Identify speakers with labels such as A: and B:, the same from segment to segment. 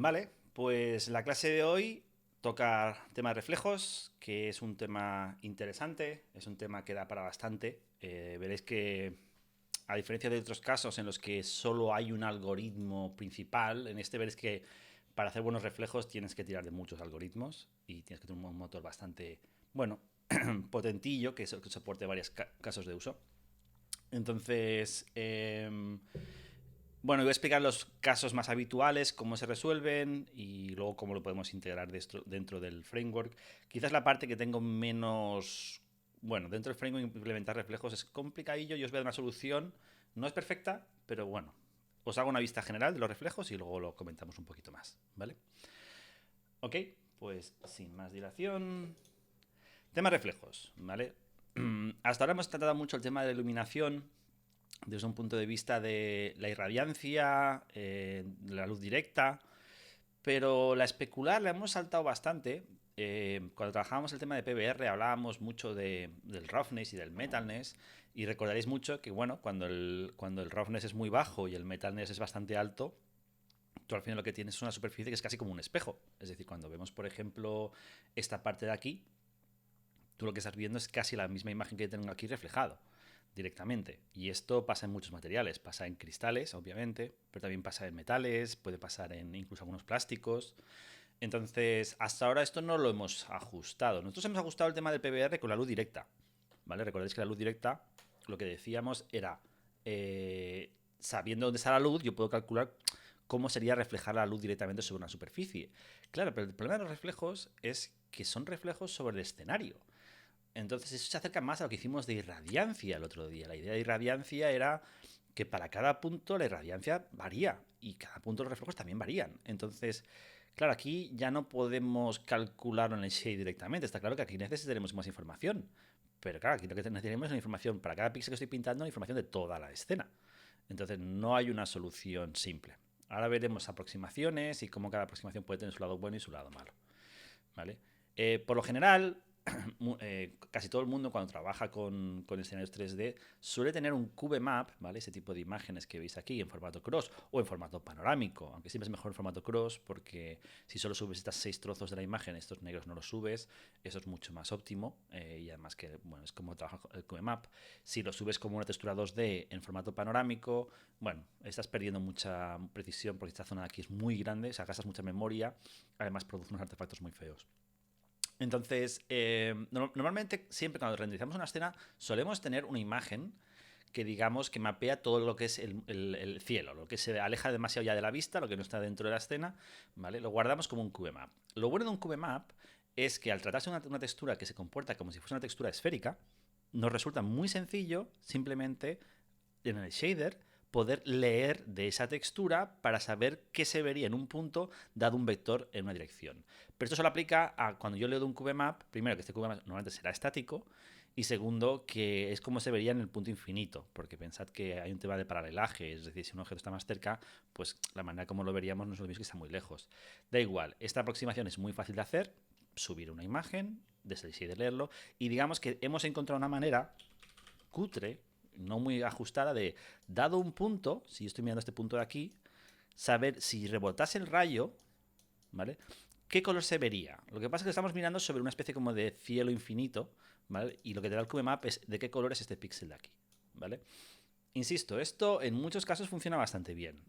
A: Vale, pues la clase de hoy toca tema de reflejos, que es un tema interesante, es un tema que da para bastante. Veréis que, a diferencia de otros casos en los que solo hay un algoritmo principal, en este veréis que para hacer buenos reflejos tienes que tirar de muchos algoritmos y tienes que tener un motor bastante, bueno, potentillo, que soporte varios casos de uso. Entonces, bueno, voy a explicar los casos más habituales, cómo se resuelven y luego cómo lo podemos integrar dentro del framework. Quizás la parte que tengo menos... Bueno, dentro del framework implementar reflejos es complicadillo. Yo os voy a dar una solución. No es perfecta, pero bueno. Os hago una vista general de los reflejos y luego lo comentamos un poquito más, ¿vale? Ok, pues sin más dilación. Tema reflejos, ¿vale? Hasta ahora hemos tratado mucho el tema de la iluminación desde un punto de vista de la irradiancia, de la luz directa, pero la especular la hemos saltado bastante. Cuando trabajábamos el tema de PBR hablábamos mucho del roughness y del metalness y recordaréis mucho que bueno, cuando el roughness es muy bajo y el metalness es bastante alto, tú al final lo que tienes es una superficie que es casi como un espejo. Es decir, cuando vemos por ejemplo esta parte de aquí, tú lo que estás viendo es casi la misma imagen que tengo aquí reflejado directamente. Y esto pasa en muchos materiales. Pasa en cristales, obviamente, pero también pasa en metales, puede pasar en incluso algunos plásticos. Entonces, hasta ahora esto no lo hemos ajustado. Nosotros hemos ajustado el tema del PBR con la luz directa. ¿Vale? Recordáis que la luz directa, lo que decíamos era, sabiendo dónde está la luz, yo puedo calcular cómo sería reflejar la luz directamente sobre una superficie. Claro, pero el problema de los reflejos es que son reflejos sobre el escenario. Entonces eso se acerca más a lo que hicimos de irradiancia el otro día. La idea de irradiancia era que para cada punto la irradiancia varía y cada punto los reflejos también varían. Entonces, claro, aquí ya no podemos calcularlo en el shade directamente. Está claro que aquí necesitaremos más información. Pero claro, aquí lo que necesitaremos es una información para cada píxel que estoy pintando, una información de toda la escena. Entonces no hay una solución simple. Ahora veremos aproximaciones y cómo cada aproximación puede tener su lado bueno y su lado malo. ¿Vale? Por lo general, casi todo el mundo cuando trabaja con escenarios 3D suele tener un CubeMap, ¿vale? Ese tipo de imágenes que veis aquí en formato cross o en formato panorámico, aunque siempre es mejor en formato cross porque si solo subes estas 6 trozos de la imagen, estos negros no los subes, eso es mucho más óptimo y además que, bueno, es como trabaja el CubeMap. Si lo subes como una textura 2D en formato panorámico, bueno, estás perdiendo mucha precisión porque esta zona de aquí es muy grande, o sea, gastas mucha memoria, además produce unos artefactos muy feos. Entonces, normalmente siempre cuando renderizamos una escena solemos tener una imagen que digamos que mapea todo lo que es el cielo, lo que se aleja demasiado ya de la vista, lo que no está dentro de la escena, ¿vale? Lo guardamos como un CubeMap. Lo bueno de un CubeMap es que al tratarse de una textura que se comporta como si fuese una textura esférica, nos resulta muy sencillo simplemente en el shader poder leer de esa textura para saber qué se vería en un punto dado un vector en una dirección. Pero esto solo aplica a cuando yo leo de un CubeMap, primero que este CubeMap normalmente será estático y segundo que es como se vería en el punto infinito, porque pensad que hay un tema de paralelaje, es decir, si un objeto está más cerca, pues la manera como lo veríamos no es lo mismo que está muy lejos. Da igual, esta aproximación es muy fácil de hacer, subir una imagen, desde el shader leerlo y digamos que hemos encontrado una manera cutre, no muy ajustada, de dado un punto, si yo estoy mirando este punto de aquí, saber si rebotase el rayo, ¿vale? ¿Qué color se vería? Lo que pasa es que estamos mirando sobre una especie como de cielo infinito, ¿vale? Y lo que te da el QMap es de qué color es este píxel de aquí, ¿vale? Insisto, esto en muchos casos funciona bastante bien.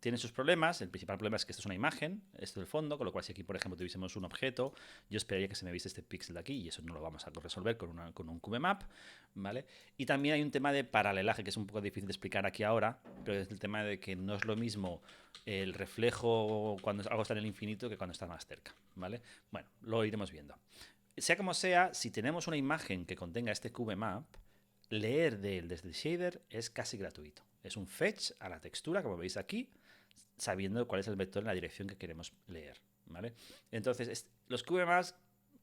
A: Tiene sus problemas. El principal problema es que esto es una imagen, esto es el fondo, con lo cual si aquí, por ejemplo, tuviésemos un objeto, yo esperaría que se me viese este píxel de aquí y eso no lo vamos a resolver con un CubeMap, ¿vale? Y también hay un tema de paralelaje que es un poco difícil de explicar aquí ahora, pero es el tema de que no es lo mismo el reflejo cuando algo está en el infinito que cuando está más cerca, ¿vale? Bueno, lo iremos viendo. Sea como sea, si tenemos una imagen que contenga este CubeMap, leer de él desde el shader es casi gratuito. Es un fetch a la textura, como veis aquí, sabiendo cuál es el vector en la dirección que queremos leer. ¿Vale? Entonces, los QMAs,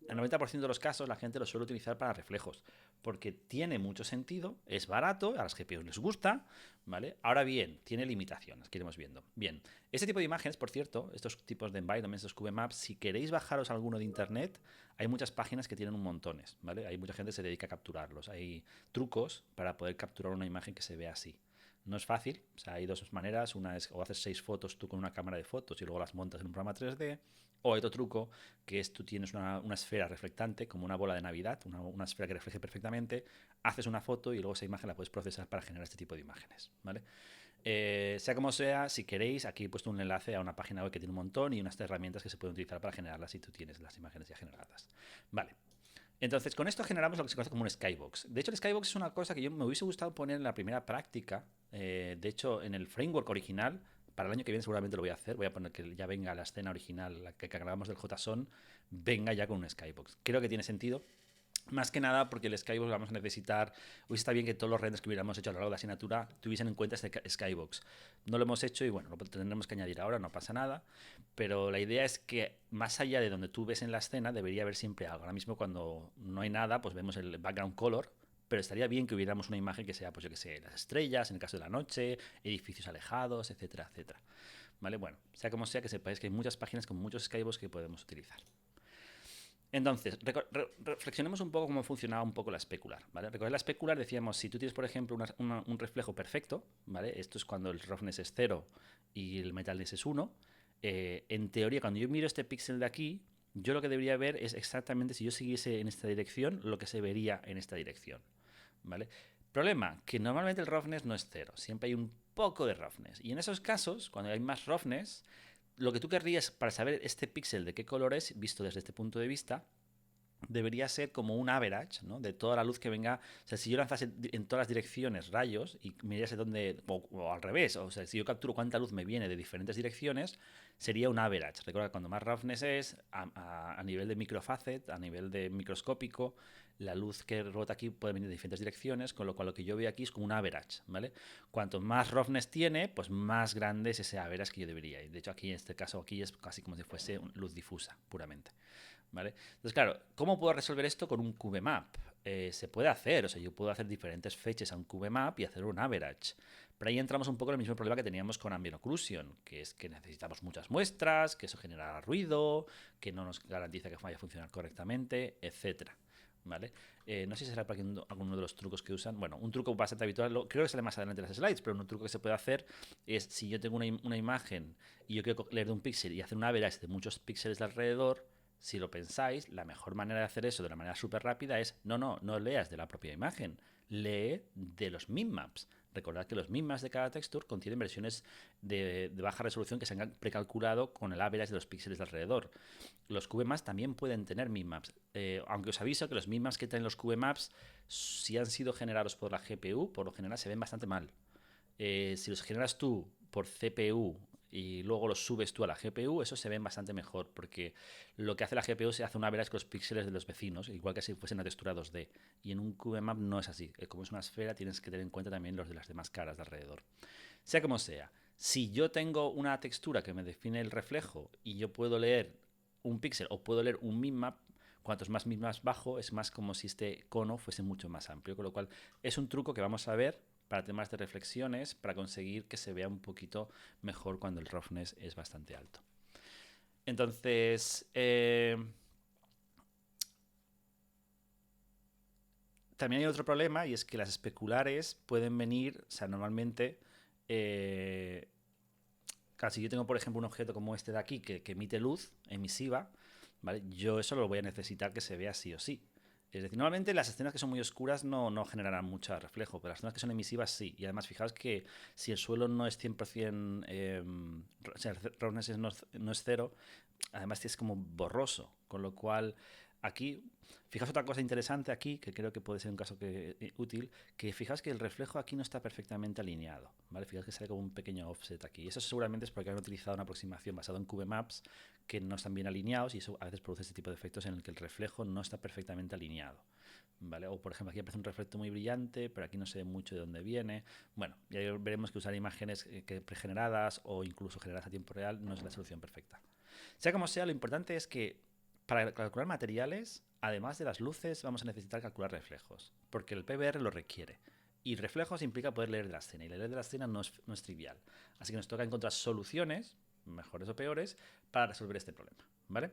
A: en el 90% de los casos, la gente los suele utilizar para reflejos, porque tiene mucho sentido, es barato, a las GPUs les gusta, ¿vale? Ahora bien, tiene limitaciones, que iremos viendo. Bien, este tipo de imágenes, por cierto, estos tipos de environments, estos QMaps, si queréis bajaros alguno de internet, hay muchas páginas que tienen un montones, ¿vale? Hay mucha gente que se dedica a capturarlos. Hay trucos para poder capturar una imagen que se vea así. No es fácil, o sea, hay dos maneras. Una es o haces 6 fotos tú con una cámara de fotos y luego las montas en un programa 3D, o hay otro truco que es tú tienes una esfera reflectante, como una bola de Navidad, una esfera que refleje perfectamente, haces una foto y luego esa imagen la puedes procesar para generar este tipo de imágenes, ¿vale? Sea como sea, si queréis, aquí he puesto un enlace a una página web que tiene un montón y unas herramientas que se pueden utilizar para generarlas si tú tienes las imágenes ya generadas. Vale. Entonces, con esto generamos lo que se conoce como un skybox. De hecho, el skybox es una cosa que yo me hubiese gustado poner en la primera práctica. De hecho, en el framework original, para el año que viene seguramente lo voy a hacer. Voy a poner que ya venga la escena original, la que grabamos del JSON, venga ya con un skybox. Creo que tiene sentido. Más que nada porque el Skybox vamos a necesitar. Hoy está bien que todos los renders que hubiéramos hecho a lo largo de la asignatura tuviesen en cuenta este Skybox. No lo hemos hecho y bueno, lo tendremos que añadir ahora, no pasa nada. Pero la idea es que más allá de donde tú ves en la escena, debería haber siempre algo. Ahora mismo, cuando no hay nada, pues vemos el background color. Pero estaría bien que hubiéramos una imagen que sea, pues yo que sé, las estrellas, en el caso de la noche, edificios alejados, etcétera, etcétera. ¿Vale? Bueno, sea como sea, que sepáis que hay muchas páginas con muchos Skybox que podemos utilizar. Entonces, reflexionemos un poco cómo funcionaba un poco la especular, ¿vale? Recordad la especular, decíamos, si tú tienes, por ejemplo, un reflejo perfecto, ¿vale? Esto es cuando el roughness es 0 y el metalness es 1. En teoría, cuando yo miro este píxel de aquí, yo lo que debería ver es exactamente, si yo siguiese en esta dirección, lo que se vería en esta dirección, ¿vale? Problema, que normalmente el roughness no es 0, siempre hay un poco de roughness. Y en esos casos, cuando hay más roughness, lo que tú querrías para saber este píxel de qué color es, visto desde este punto de vista, debería ser como un average, ¿no? De toda la luz que venga. O sea, si yo lanzase en todas las direcciones rayos y mirase dónde, o al revés, o sea, si yo capturo cuánta luz me viene de diferentes direcciones, sería un average. Recuerda que cuando más roughness es, a nivel de microfacet, a nivel de microscópico, la luz que rebota aquí puede venir de diferentes direcciones, con lo cual lo que yo veo aquí es como un average, ¿vale? Cuanto más roughness tiene, pues más grande es ese average que yo debería. Y de hecho, aquí en este caso, aquí es casi como si fuese luz difusa, puramente. ¿Vale? Entonces, claro, ¿cómo puedo resolver esto con un CubeMap? Se puede hacer, o sea, yo puedo hacer diferentes fechas a un CubeMap y hacer un average. Pero ahí entramos un poco en el mismo problema que teníamos con Ambient Occlusion, que es que necesitamos muchas muestras, que eso genera ruido, que no nos garantiza que vaya a funcionar correctamente, etcétera. ¿Vale? No sé si será para alguno de los trucos que usan. Bueno, un truco bastante habitual, creo que sale más adelante en las slides, pero un truco que se puede hacer es, si yo tengo una imagen y yo quiero leer de un píxel y hacer un average de muchos píxeles de alrededor, si lo pensáis, la mejor manera de hacer eso de una manera súper rápida es, no leas de la propia imagen, lee de los minmaps. Recordad que los minmaps de cada texture contienen versiones de baja resolución que se han precalculado con el average de los píxeles de alrededor. Los QBMaps también pueden tener minmaps, aunque os aviso que los minmaps que tienen los QBMaps, si han sido generados por la GPU, por lo general se ven bastante mal. Si los generas tú por CPU y luego los subes tú a la GPU, eso se ven bastante mejor, porque lo que hace la GPU se hace una average con los píxeles de los vecinos, igual que si fuese una textura 2D. Y en un CubeMap no es así. Como es una esfera, tienes que tener en cuenta también los de las demás caras de alrededor. Sea como sea, si yo tengo una textura que me define el reflejo y yo puedo leer un píxel o puedo leer un minmap, cuantos más minmaps bajo, es más como si este cono fuese mucho más amplio. Con lo cual, es un truco que vamos a ver para temas de reflexiones, para conseguir que se vea un poquito mejor cuando el roughness es bastante alto. Entonces, también hay otro problema, y es que las especulares pueden venir, o sea, normalmente, claro, si yo tengo, por ejemplo, un objeto como este de aquí que emite luz emisiva, ¿vale? Yo eso lo voy a necesitar que se vea sí o sí. Es decir, normalmente las escenas que son muy oscuras no generarán mucho reflejo, pero las escenas que son emisivas sí. Y además, fijaos que si el suelo no es 100%, o sea, el roughness no es cero, además es como borroso. Con lo cual, aquí, fijaos otra cosa interesante aquí, que creo que puede ser un caso útil, que fijaos que el reflejo aquí no está perfectamente alineado, ¿vale? Fijaos que sale como un pequeño offset aquí. Y eso seguramente es porque han utilizado una aproximación basada en CubeMaps que no están bien alineados y eso a veces produce este tipo de efectos en el que el reflejo no está perfectamente alineado, ¿vale? O por ejemplo aquí aparece un reflecto muy brillante, pero aquí no se ve mucho de dónde viene. Bueno, ya veremos que usar imágenes pregeneradas o incluso generadas a tiempo real no es la solución perfecta. Sea como sea, lo importante es que para calcular materiales, además de las luces, vamos a necesitar calcular reflejos, porque el PBR lo requiere. Y reflejos implica poder leer de la escena, y leer de la escena no es trivial. Así que nos toca encontrar soluciones, mejores o peores, para resolver este problema, ¿vale?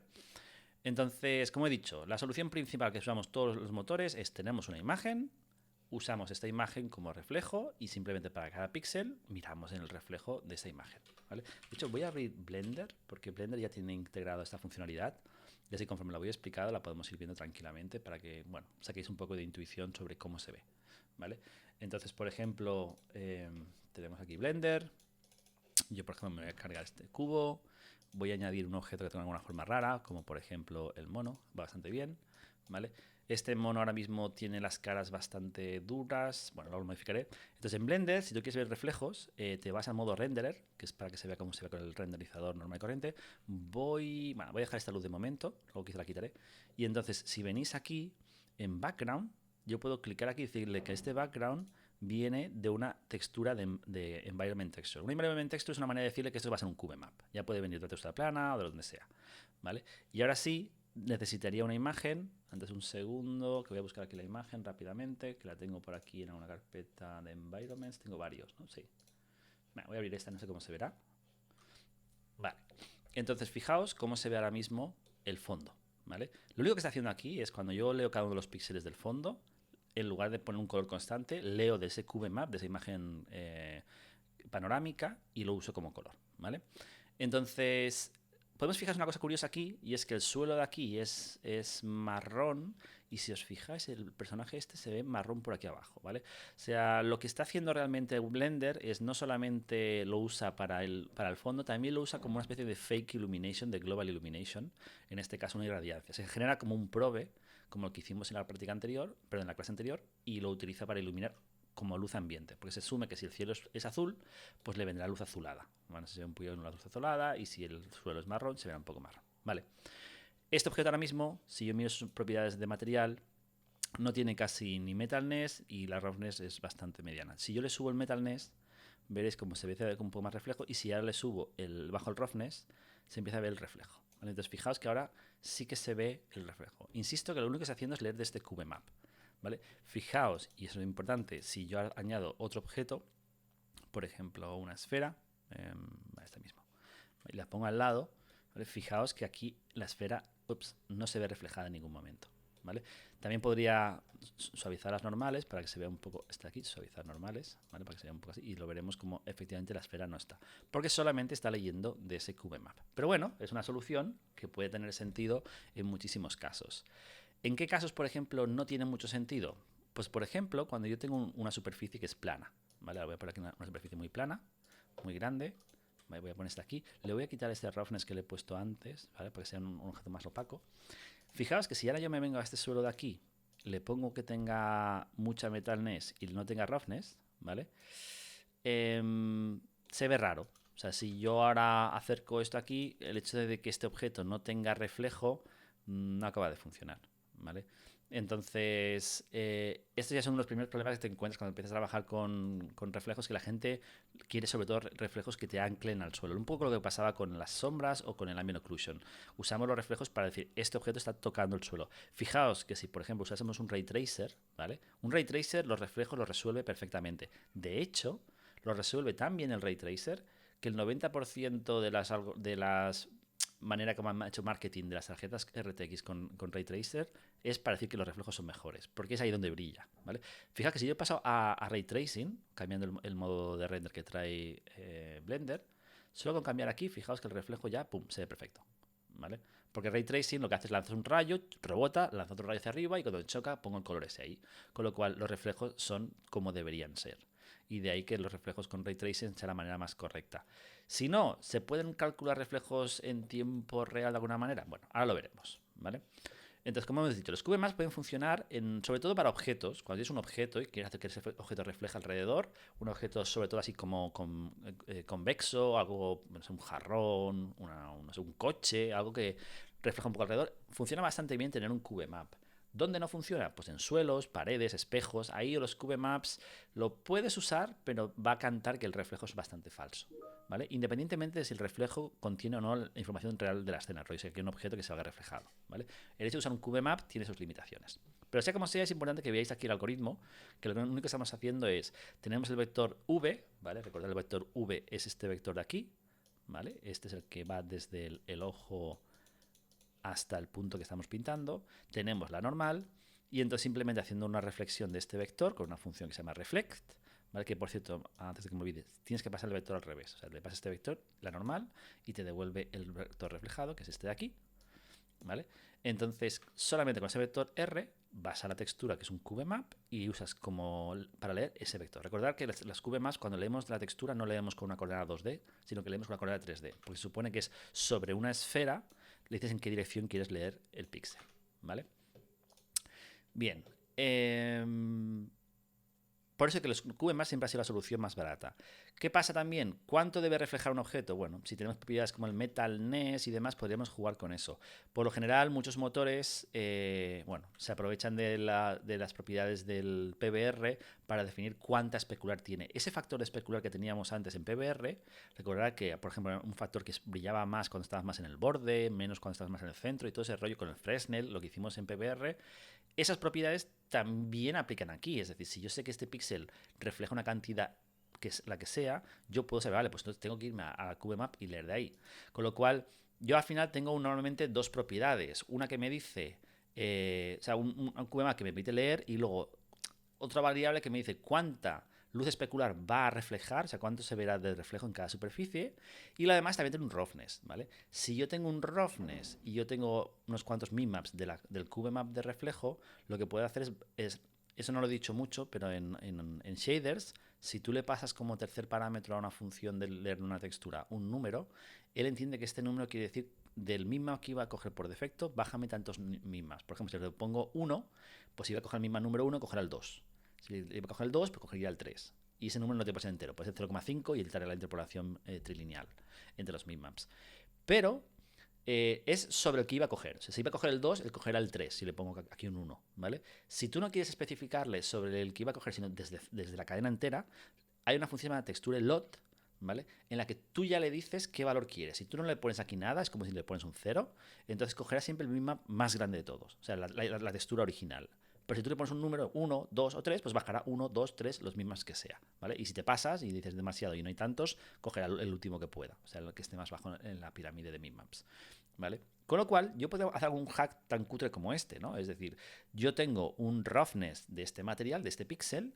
A: Entonces, como he dicho, la solución principal que usamos todos los motores es tenemos una imagen, usamos esta imagen como reflejo y simplemente para cada píxel miramos en el reflejo de esa imagen, ¿vale? De hecho, voy a abrir Blender porque Blender ya tiene integrado esta funcionalidad. Y así conforme la voy explicando la podemos ir viendo tranquilamente para que, bueno, saquéis un poco de intuición sobre cómo se ve, ¿vale? Entonces, por ejemplo, tenemos aquí Blender. Yo, por ejemplo, me voy a cargar este cubo. Voy a añadir un objeto que tenga alguna forma rara, como por ejemplo el mono. Va bastante bien, ¿vale? Este mono ahora mismo tiene las caras bastante duras. Bueno, lo modificaré. Entonces, en Blender, si tú quieres ver reflejos, te vas al modo renderer, que es para que se vea cómo se ve con el renderizador normal y corriente. Voy a dejar esta luz de momento, luego quizá la quitaré. Y entonces, si venís aquí, en background, yo puedo clicar aquí y decirle que este background viene de una textura de environment texture. Un environment texture es una manera de decirle que esto va a ser un cube map. Ya puede venir de una textura plana o de donde sea, ¿vale? Y ahora sí, necesitaría una imagen. Antes un segundo, que voy a buscar aquí la imagen rápidamente, que la tengo por aquí en una carpeta de environments. Tengo varios, ¿no? Sí. Voy a abrir esta, no sé cómo se verá. Vale. Entonces, fijaos cómo se ve ahora mismo el fondo, ¿vale? Lo único que está haciendo aquí es cuando yo leo cada uno de los píxeles del fondo, en lugar de poner un color constante, leo de ese cube map, de esa imagen panorámica, y lo uso como color, ¿vale? Entonces, podemos fijarnos una cosa curiosa aquí, y es que el suelo de aquí es marrón, y si os fijáis, el personaje este se ve marrón por aquí abajo, ¿vale? O sea, lo que está haciendo realmente Blender es no solamente lo usa para el fondo, también lo usa como una especie de fake illumination, de global illumination, en este caso una irradiancia. Se genera como un probe, como el que hicimos en la práctica anterior, pero en la clase anterior, y lo utiliza para iluminar como luz ambiente, porque se asume que si el cielo es azul, pues le vendrá luz azulada. Bueno, se ve un poquito una luz azulada, y si el suelo es marrón, se verá un poco marrón. Vale. Este objeto ahora mismo, si yo miro sus propiedades de material, no tiene casi ni metalness y la roughness es bastante mediana. Si yo le subo el metalness, veréis cómo se ve con un poco más reflejo, y si ahora le subo bajo el roughness, se empieza a ver el reflejo. ¿Vale? Entonces fijaos que ahora sí que se ve el reflejo. Insisto que lo único que está haciendo es leer de este cube map, ¿vale? Fijaos, y eso es importante, si yo añado otro objeto, por ejemplo una esfera, esta misma, y la pongo al lado, ¿vale? Fijaos que aquí la esfera no se ve reflejada en ningún momento, ¿vale? También podría suavizar las normales para que se vea un poco, está aquí, suavizar normales, ¿vale? Para que se vea un poco así, y lo veremos como efectivamente la esfera no está, porque solamente está leyendo de ese cube map. Pero bueno, es una solución que puede tener sentido en muchísimos casos. ¿En qué casos, por ejemplo, no tiene mucho sentido? Pues, por ejemplo, cuando yo tengo una superficie que es plana, ¿vale? Voy a poner aquí una superficie muy plana, muy grande. Vale, voy a poner esta aquí. Le voy a quitar este roughness que le he puesto antes, ¿vale? Para que sea un objeto más opaco. Fijaos que si ahora yo me vengo a este suelo de aquí, le pongo que tenga mucha metalness y no tenga roughness, ¿vale? Se ve raro. O sea, si yo ahora acerco esto aquí, el hecho de que este objeto no tenga reflejo no acaba de funcionar, ¿vale? Entonces, estos ya son los primeros problemas que te encuentras cuando empiezas a trabajar con reflejos, que la gente quiere sobre todo reflejos que te anclen al suelo. Un poco lo que pasaba con las sombras o con el ambient occlusion. Usamos los reflejos para decir, este objeto está tocando el suelo. Fijaos que si, por ejemplo, usásemos un ray tracer, ¿vale? Un ray tracer los reflejos los resuelve perfectamente. De hecho, lo resuelve tan bien el ray tracer que el 90% de las manera como han hecho marketing de las tarjetas RTX con Ray Tracer es para decir que los reflejos son mejores, porque es ahí donde brilla, ¿vale? Fija que si yo he pasado a Ray Tracing, cambiando el modo de render que trae Blender, solo con cambiar aquí, fijaos que el reflejo ya, pum, se ve perfecto, ¿vale? Porque Ray Tracing lo que hace es lanzar un rayo, rebota, lanza otro rayo hacia arriba y cuando choca pongo el color ese ahí. Con lo cual los reflejos son como deberían ser. Y de ahí que los reflejos con Ray Tracing sea la manera más correcta. Si no, ¿se pueden calcular reflejos en tiempo real de alguna manera? Bueno, ahora lo veremos, ¿vale? Entonces, como hemos dicho, los QMaps pueden funcionar sobre todo para objetos. Cuando tienes un objeto y quieres hacer que ese objeto refleje alrededor, un objeto sobre todo así como convexo, algo, no sé, un jarrón, no sé, un coche, algo que refleja un poco alrededor, funciona bastante bien tener un QMap. ¿Dónde no funciona? Pues en suelos, paredes, espejos. Ahí los QMaps lo puedes usar, pero va a cantar que el reflejo es bastante falso, ¿vale? Independientemente de si el reflejo contiene o no la información real de la escena, rollo, que hay un objeto que salga reflejado, ¿vale? El hecho de usar un QMap tiene sus limitaciones. Pero sea como sea, es importante que veáis aquí el algoritmo, que lo único que estamos haciendo es, tenemos el vector V, ¿vale? Recordad, el vector V es este vector de aquí, ¿vale? Este es el que va desde el ojo hasta el punto que estamos pintando. Tenemos la normal y entonces simplemente haciendo una reflexión de este vector con una función que se llama reflect, ¿vale? Que por cierto, antes de que me olvides, tienes que pasar el vector al revés. O sea, le pasas este vector, la normal, y te devuelve el vector reflejado, que es este de aquí, ¿vale? Entonces, solamente con ese vector R vas a la textura, que es un CubeMap, y usas como para leer ese vector. Recordad que las CubeMaps, cuando leemos la textura, no leemos con una coordenada 2D, sino que leemos con una coordenada 3D, porque se supone que es sobre una esfera, le dices en qué dirección quieres leer el píxel, ¿vale? Bien. Por eso que los QMAP siempre ha sido la solución más barata. ¿Qué pasa también? ¿Cuánto debe reflejar un objeto? Bueno, si tenemos propiedades como el MetalNet y demás, podríamos jugar con eso. Por lo general, muchos motores se aprovechan de las propiedades del PBR para definir cuánta especular tiene. Ese factor especular que teníamos antes en PBR, recordad que, por ejemplo, un factor que brillaba más cuando estabas más en el borde, menos cuando estabas más en el centro, y todo ese rollo con el Fresnel, lo que hicimos en PBR, esas propiedades también aplican aquí. Es decir, si yo sé que este píxel refleja una cantidad que es la que sea, yo puedo saber, vale, pues entonces tengo que irme a CubeMap y leer de ahí. Con lo cual, yo al final tengo normalmente dos propiedades. Una que me dice, un CubeMap que me permite leer, y luego otra variable que me dice cuánta luz especular va a reflejar, o sea, cuánto se verá de reflejo en cada superficie, y lo demás también tiene un roughness, ¿vale? Si yo tengo un roughness y yo tengo unos cuantos minmaps del CubeMap de reflejo, lo que puedo hacer es eso no lo he dicho mucho, pero en shaders, si tú le pasas como tercer parámetro a una función de leer una textura un número, él entiende que este número quiere decir del minmap que iba a coger por defecto, bájame tantos minmaps. Por ejemplo, si le pongo 1, pues si iba a coger el minmap número 1, cogerá el 2. Si iba a coger el 2, pues cogería el 3. Y ese número no tiene que ser entero, puede ser 0,5 y editar la interpolación trilineal entre los minmaps. Pero es sobre el que iba a coger. O sea, si iba a coger el 2, él cogerá el 3, si le pongo aquí un 1, ¿vale? Si tú no quieres especificarle sobre el que iba a coger, sino desde la cadena entera, hay una función llamada textureLot, ¿vale? En la que tú ya le dices qué valor quieres. Si tú no le pones aquí nada, es como si le pones un 0, entonces cogerá siempre el minmap más grande de todos, o sea, la textura original. Pero si tú le pones un número 1, 2 o 3, pues bajará 1, 2, 3, los mismos que sea, ¿vale? Y si te pasas y dices demasiado y no hay tantos, cogerá el último que pueda, o sea, el que esté más bajo en la pirámide de minmaps, ¿vale? Con lo cual, yo puedo hacer algún hack tan cutre como este, ¿no? Es decir, yo tengo un roughness de este material, de este píxel.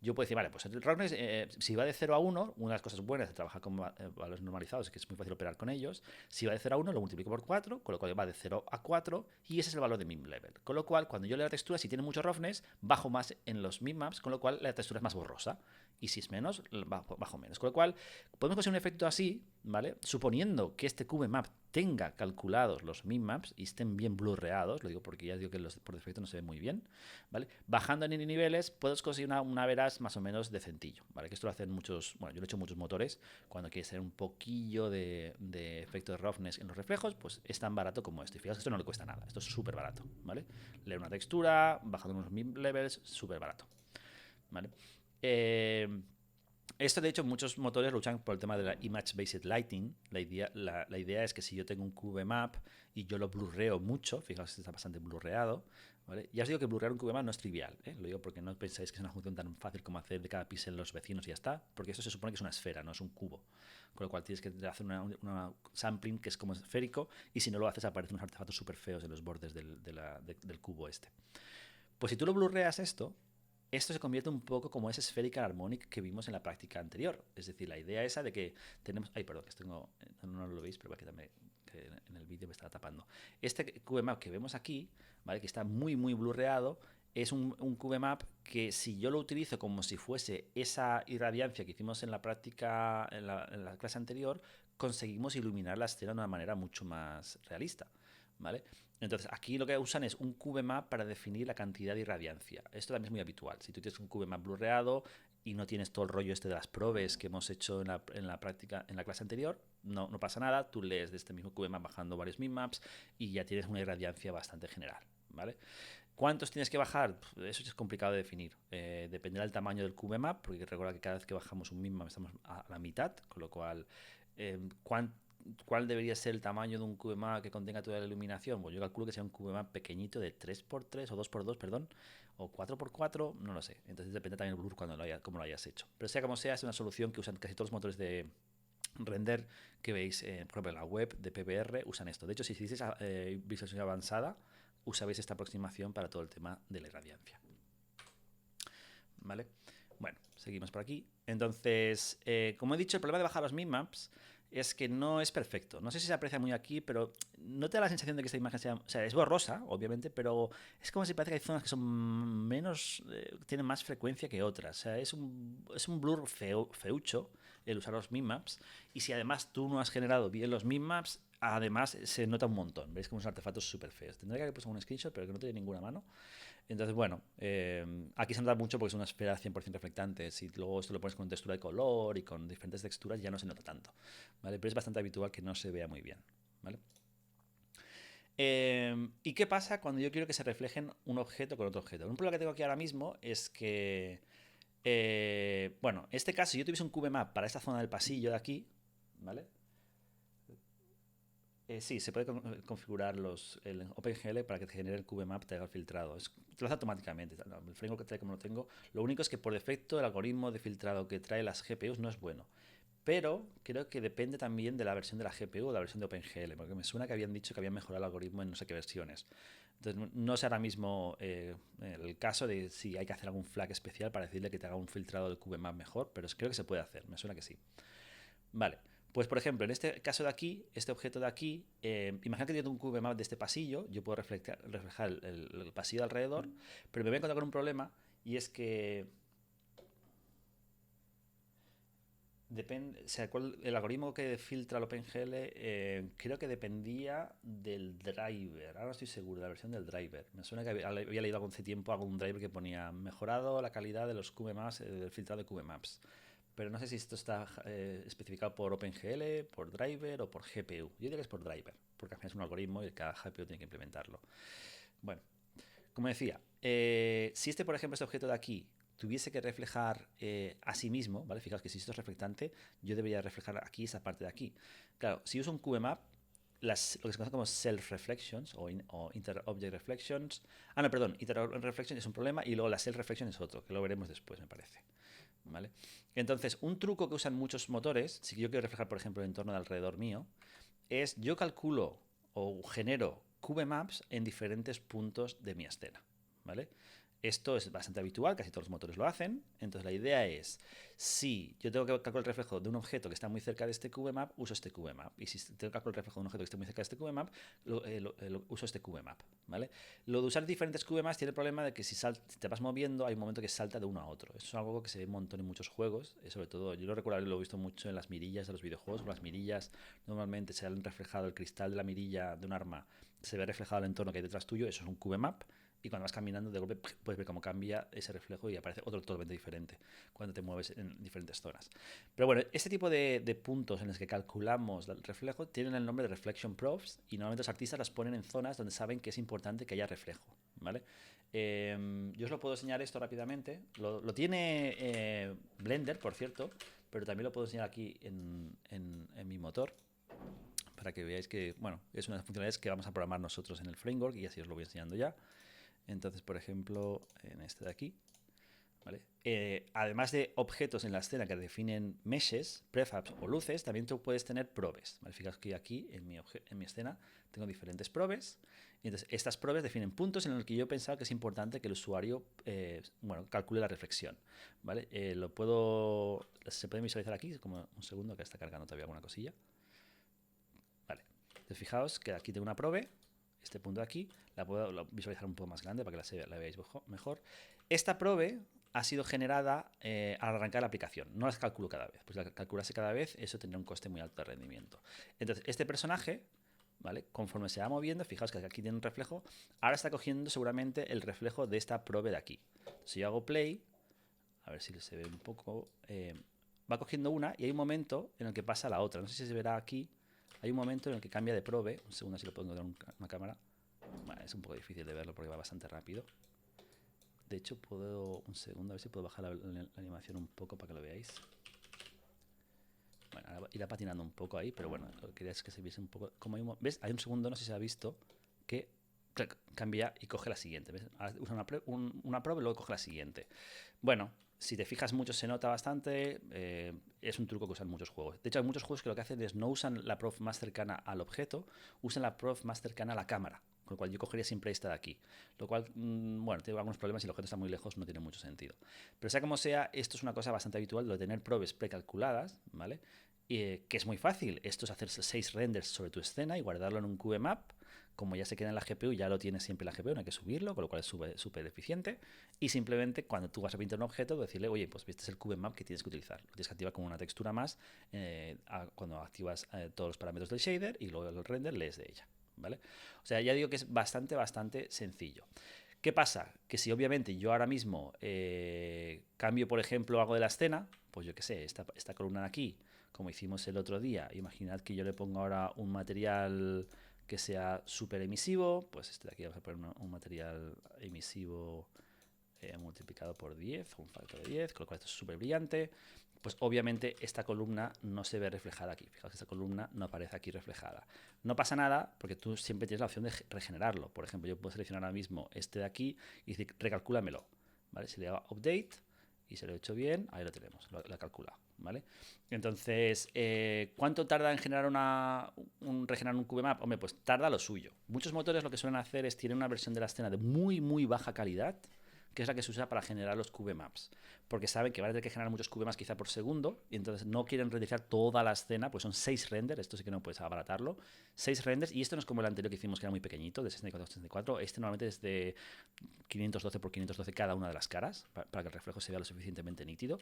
A: Yo puedo decir, vale, pues el roughness, si va de 0 a 1, una de las cosas buenas de trabajar con valores normalizados es que es muy fácil operar con ellos. Si va de 0 a 1, lo multiplico por 4, con lo cual va de 0 a 4, y ese es el valor de min level. Con lo cual, cuando yo leo la textura, si tiene mucho roughness, bajo más en los minmaps, con lo cual la textura es más borrosa. Y si es menos, bajo menos. Con lo cual, podemos conseguir un efecto así, ¿vale? Suponiendo que este CubeMap tenga calculados los minmaps y estén bien blurreados, lo digo porque ya digo que los por defecto no se ven muy bien, ¿vale? Bajando en niveles puedes conseguir una veraz más o menos decentillo, ¿vale? Que esto lo hacen muchos, bueno, yo lo he hecho en muchos motores, cuando quieres hacer un poquillo de efecto de roughness en los reflejos, pues es tan barato como esto. Y fijaos que esto no le cuesta nada, esto es súper barato, ¿vale? Leer una textura, bajando unos min levels, súper barato, ¿vale? Esto, de hecho, muchos motores luchan por el tema de la Image-Based Lighting. La idea es que si yo tengo un CubeMap y yo lo blurreo mucho, fijaos que está bastante blurreado, ¿vale? Ya os digo que blurrear un CubeMap no es trivial, ¿eh? Lo digo porque no pensáis que es una función tan fácil como hacer de cada píxel los vecinos y ya está, porque esto se supone que es una esfera, no es un cubo. Con lo cual tienes que hacer una sampling que es como esférico, y si no lo haces aparecen unos artefactos súper feos en los bordes del cubo este. Pues si tú lo blurreas esto se convierte un poco como ese spherical harmonic que vimos en la práctica anterior. Es decir, la idea esa de que tenemos... Ay, perdón, que tengo, no lo veis, pero aquí también que en el vídeo me está tapando. Este CubeMap que vemos aquí, ¿vale? Que está muy, muy blurreado, es un CubeMap que si yo lo utilizo como si fuese esa irradiancia que hicimos en la práctica, en la clase anterior, conseguimos iluminar la escena de una manera mucho más realista, ¿vale? Entonces, aquí lo que usan es un CubeMap para definir la cantidad de irradiancia. Esto también es muy habitual. Si tú tienes un CubeMap blurreado y no tienes todo el rollo este de las probes que hemos hecho en la práctica, en la clase anterior, no pasa nada. Tú lees de este mismo CubeMap bajando varios minmaps y ya tienes una irradiancia bastante general, ¿vale? ¿Cuántos tienes que bajar? Eso es complicado de definir. Dependerá del tamaño del CubeMap, porque recuerda que cada vez que bajamos un minmap estamos a la mitad, con lo cual, ¿cuál debería ser el tamaño de un CubeMap que contenga toda la iluminación? Pues yo calculo que sea un CubeMap pequeñito de 3x3 o 2x2, perdón, o 4x4, no lo sé. Entonces depende también del blur cómo lo hayas hecho. Pero sea como sea, es una solución que usan casi todos los motores de render que veis, por ejemplo, en la web de PBR usan esto. De hecho, si hicieseis visualización avanzada, usabais esta aproximación para todo el tema de la irradiancia. ¿Vale? Bueno, seguimos por aquí. Entonces, como he dicho, el problema de bajar los minmaps es que no es perfecto. No sé si se aprecia muy aquí, pero no te da la sensación de que esta imagen sea... O sea, es borrosa, obviamente, pero es como si parece que hay zonas que son menos... tienen más frecuencia que otras. O sea, es un blur feucho el usar los minmaps. Y si además tú no has generado bien los minmaps, además se nota un montón. ¿Veis? Como son artefactos súper feos. Tendría que haber puesto un screenshot, pero que no tiene ninguna mano. Entonces, bueno, aquí se nota mucho porque es una esfera 100% reflectante. Si luego esto lo pones con textura de color y con diferentes texturas, ya no se nota tanto, ¿vale? Pero es bastante habitual que no se vea muy bien, ¿vale? ¿Y qué pasa cuando yo quiero que se reflejen un objeto con otro objeto? Un problema que tengo aquí ahora mismo es que, bueno, en este caso, si yo tuviese un CubeMap para esta zona del pasillo de aquí, ¿vale? Sí, se puede configurar el OpenGL para que te genere el CubeMap, te haga el filtrado. Lo hace automáticamente. El framework que trae como lo tengo. Lo único es que por defecto el algoritmo de filtrado que trae las GPUs no es bueno. Pero creo que depende también de la versión de la GPU o la versión de OpenGL, porque me suena que habían dicho que habían mejorado el algoritmo en no sé qué versiones. Entonces, no sé ahora mismo el caso de si hay que hacer algún flag especial para decirle que te haga un filtrado del CubeMap mejor, pero creo que se puede hacer, me suena que sí. Vale, pues por ejemplo, en este caso de aquí, este objeto de aquí, imagina que yo tengo un CubeMap de este pasillo, yo puedo reflejar el pasillo de alrededor, pero me voy a encontrar con un problema y es que depende, o sea, el algoritmo que filtra el OpenGL creo que dependía del driver. Ahora no estoy seguro de la versión del driver. Me suena que había leído hace tiempo algún driver que ponía mejorado la calidad de los CubeMaps, del filtrado de CubeMaps. Pero no sé si esto está especificado por OpenGL, por driver o por GPU. Yo diría que es por driver, porque al final es un algoritmo y cada GPU tiene que implementarlo. Bueno, como decía, si por ejemplo, este objeto de aquí tuviese que reflejar a sí mismo, ¿vale? Fijaos que si esto es reflectante, yo debería reflejar aquí esa parte de aquí. Claro, si uso un CubeMap, lo que se conoce como self-reflections o inter-object reflections. Ah, no, perdón, inter-reflection es un problema y luego la self-reflection es otro, que lo veremos después, me parece. ¿Vale? Entonces, un truco que usan muchos motores, si yo quiero reflejar, por ejemplo, el entorno de alrededor mío, es yo calculo o genero CubeMaps en diferentes puntos de mi escena, ¿vale? Esto es bastante habitual, casi todos los motores lo hacen. Entonces la idea es, si yo tengo que calcular el reflejo de un objeto que está muy cerca de este CubeMap, uso este CubeMap. Y si tengo que calcular el reflejo de un objeto que esté muy cerca de este CubeMap, uso este CubeMap, ¿vale? Lo de usar diferentes CubeMaps tiene el problema de que si te vas moviendo, hay un momento que salta de uno a otro. Eso es algo que se ve un montón en muchos juegos. Sobre todo, yo lo recuerdo haberlo visto mucho en las mirillas de los videojuegos. Las mirillas normalmente se han reflejado el cristal de la mirilla de un arma, se ve reflejado el entorno que hay detrás tuyo. Eso es un CubeMap. Y cuando vas caminando, de golpe puedes ver cómo cambia ese reflejo y aparece otro totalmente diferente cuando te mueves en diferentes zonas. Pero bueno, este tipo de puntos en los que calculamos el reflejo tienen el nombre de reflection proofs y normalmente los artistas las ponen en zonas donde saben que es importante que haya reflejo, ¿vale? Yo os lo puedo enseñar esto rápidamente. Lo tiene Blender, por cierto, pero también lo puedo enseñar aquí en mi motor para que veáis que, bueno, es una de las funcionalidades que vamos a programar nosotros en el framework y así os lo voy enseñando ya. Entonces, por ejemplo, en este de aquí, ¿vale? Además de objetos en la escena que definen meshes, prefabs o luces, también tú puedes tener probes, ¿vale? Fijaos que aquí en mi escena tengo diferentes probes. Y entonces, estas probes definen puntos en los que yo he pensado que es importante que el usuario bueno, calcule la reflexión, ¿vale? Se puede visualizar aquí, como un segundo que está cargando todavía alguna cosilla. Vale. Entonces, fijaos que aquí tengo una probe. Este punto de aquí, la puedo visualizar un poco más grande para que la veáis mejor. Esta probe ha sido generada al arrancar la aplicación. No las calculo cada vez. Pues al calcularse cada vez, eso tendría un coste muy alto de rendimiento. Entonces, este personaje, ¿vale? Conforme se va moviendo, fijaos que aquí tiene un reflejo. Ahora está cogiendo seguramente el reflejo de esta probe de aquí. Si yo hago play, a ver si se ve un poco, va cogiendo una y hay un momento en el que pasa a la otra. No sé si se verá aquí. Hay un momento en el que cambia de probe. Un segundo, si lo pongo en una cámara. Bueno, es un poco difícil de verlo porque va bastante rápido. De hecho, un segundo, a ver si puedo bajar la animación un poco para que lo veáis. Bueno, ahora irá patinando un poco ahí, pero bueno, lo que quería es que se viese un poco. ¿Ves? Hay un segundo, no sé si se ha visto, que cambia y coge la siguiente. ¿Ves? Usa una probe y luego coge la siguiente. Bueno, si te fijas mucho se nota bastante, es un truco que usan muchos juegos. De hecho, hay muchos juegos que lo que hacen es no usan la prof más cercana al objeto, usan la prof más cercana a la cámara. con lo cual yo cogería siempre esta de aquí. Lo cual, bueno, tengo algunos problemas y el objeto está muy lejos, no tiene mucho sentido. Pero sea como sea, esto es una cosa bastante habitual, lo de tener probes precalculadas, ¿vale? Que es muy fácil. Esto es hacer 6 renders sobre tu escena y guardarlo en un QMap. Como ya se queda en la GPU, ya lo tiene siempre la GPU, no hay que subirlo, con lo cual es súper eficiente. Y simplemente cuando tú vas a pintar un objeto, decirle, oye, pues este es el QMap que tienes que utilizar. Lo tienes que activar como una textura más cuando activas todos los parámetros del shader y luego el render lees de ella. ¿Vale? O sea, ya digo que es bastante sencillo. ¿Qué pasa? Que si obviamente yo ahora mismo cambio, por ejemplo, algo de la escena, pues yo qué sé, esta columna de aquí, como hicimos el otro día, imaginad que yo le pongo ahora un material que sea súper emisivo, pues este de aquí vamos a poner un material emisivo multiplicado por 10, un factor de 10, con lo cual esto es súper brillante. Pues obviamente esta columna no se ve reflejada aquí. Fijaos que esta columna no aparece aquí reflejada. No pasa nada porque tú siempre tienes la opción de regenerarlo. Por ejemplo, yo puedo seleccionar ahora mismo este de aquí y decir, recalcúlamelo. ¿Vale? Si le hago update y se lo he hecho bien, ahí lo tenemos, lo he calculado. ¿Vale? Entonces, ¿cuánto tarda en generar regenerar un QBMap? Hombre, pues tarda lo suyo. Muchos motores lo que suelen hacer es tienen una versión de la escena de muy baja calidad, que es la que se usa para generar los QBMaps, porque saben que van a tener que generar muchos QBMaps quizá por segundo, y entonces no quieren renderizar toda la escena, pues son 6 renders, esto sí que no puedes abaratarlo, 6 renders, y esto no es como el anterior que hicimos que era muy pequeñito, de 64 a 64, este normalmente es de 512 por 512 cada una de las caras, para que el reflejo se vea lo suficientemente nítido,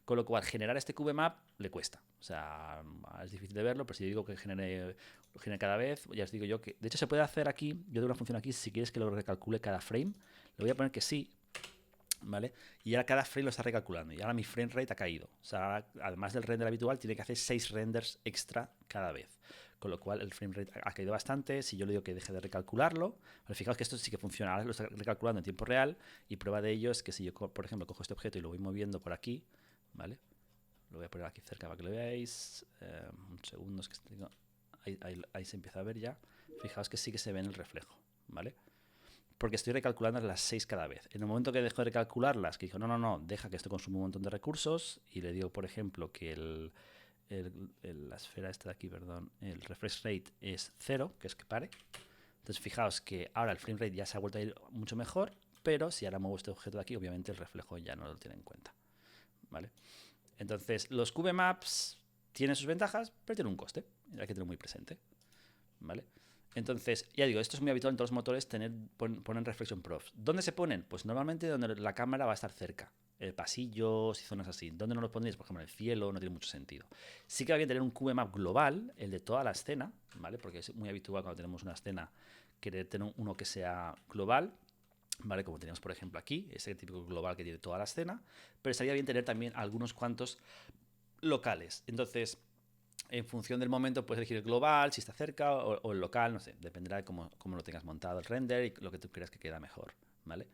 A: con lo cual generar este QBMap le cuesta, o sea, es difícil de verlo, pero si yo digo que lo genere cada vez, ya os digo yo que, de hecho se puede hacer aquí, yo tengo una función aquí, si quieres que lo recalcule cada frame, le voy a poner que sí, ¿vale? Y ahora cada frame lo está recalculando. Y ahora mi frame rate ha caído. O sea, además del render habitual, tiene que hacer 6 renders extra cada vez. Con lo cual el frame rate ha caído bastante. Si yo le digo que deje de recalcularlo, pero fijaos que esto sí que funciona. Ahora lo está recalculando en tiempo real. Y prueba de ello es que si yo, por ejemplo, cojo este objeto y lo voy moviendo por aquí, ¿vale? Lo voy a poner aquí cerca para que lo veáis. Un segundo, es que tengo... ahí se empieza a ver ya. Fijaos que sí que se ve en el reflejo, ¿vale? Porque estoy recalculando las 6 cada vez. En el momento que dejo de recalcularlas, que digo, no, deja que esto consume un montón de recursos, y le digo, por ejemplo, que la esfera esta de aquí, perdón, el refresh rate es 0, que es que pare. Entonces fijaos que ahora el frame rate ya se ha vuelto a ir mucho mejor, pero si ahora muevo este objeto de aquí, obviamente el reflejo ya no lo tiene en cuenta. ¿Vale? Entonces, los QBMaps tienen sus ventajas, pero tienen un coste, hay que tenerlo muy presente. ¿Vale? Entonces, ya digo, esto es muy habitual en todos los motores, ponen reflection profs. ¿Dónde se ponen? Pues normalmente donde la cámara va a estar cerca. Pasillos y zonas así. ¿Dónde no los pondréis? Por ejemplo, en el cielo, no tiene mucho sentido. Sí que va bien tener un QBMap global, el de toda la escena, ¿vale? Porque es muy habitual cuando tenemos una escena querer tener uno que sea global, ¿vale? Como tenemos, por ejemplo, aquí, ese típico global que tiene toda la escena. Pero estaría bien tener también algunos cuantos locales. Entonces, en función del momento puedes elegir el global, si está cerca, o el local, no sé, dependerá de cómo lo tengas montado el render y lo que tú creas que queda mejor, ¿vale?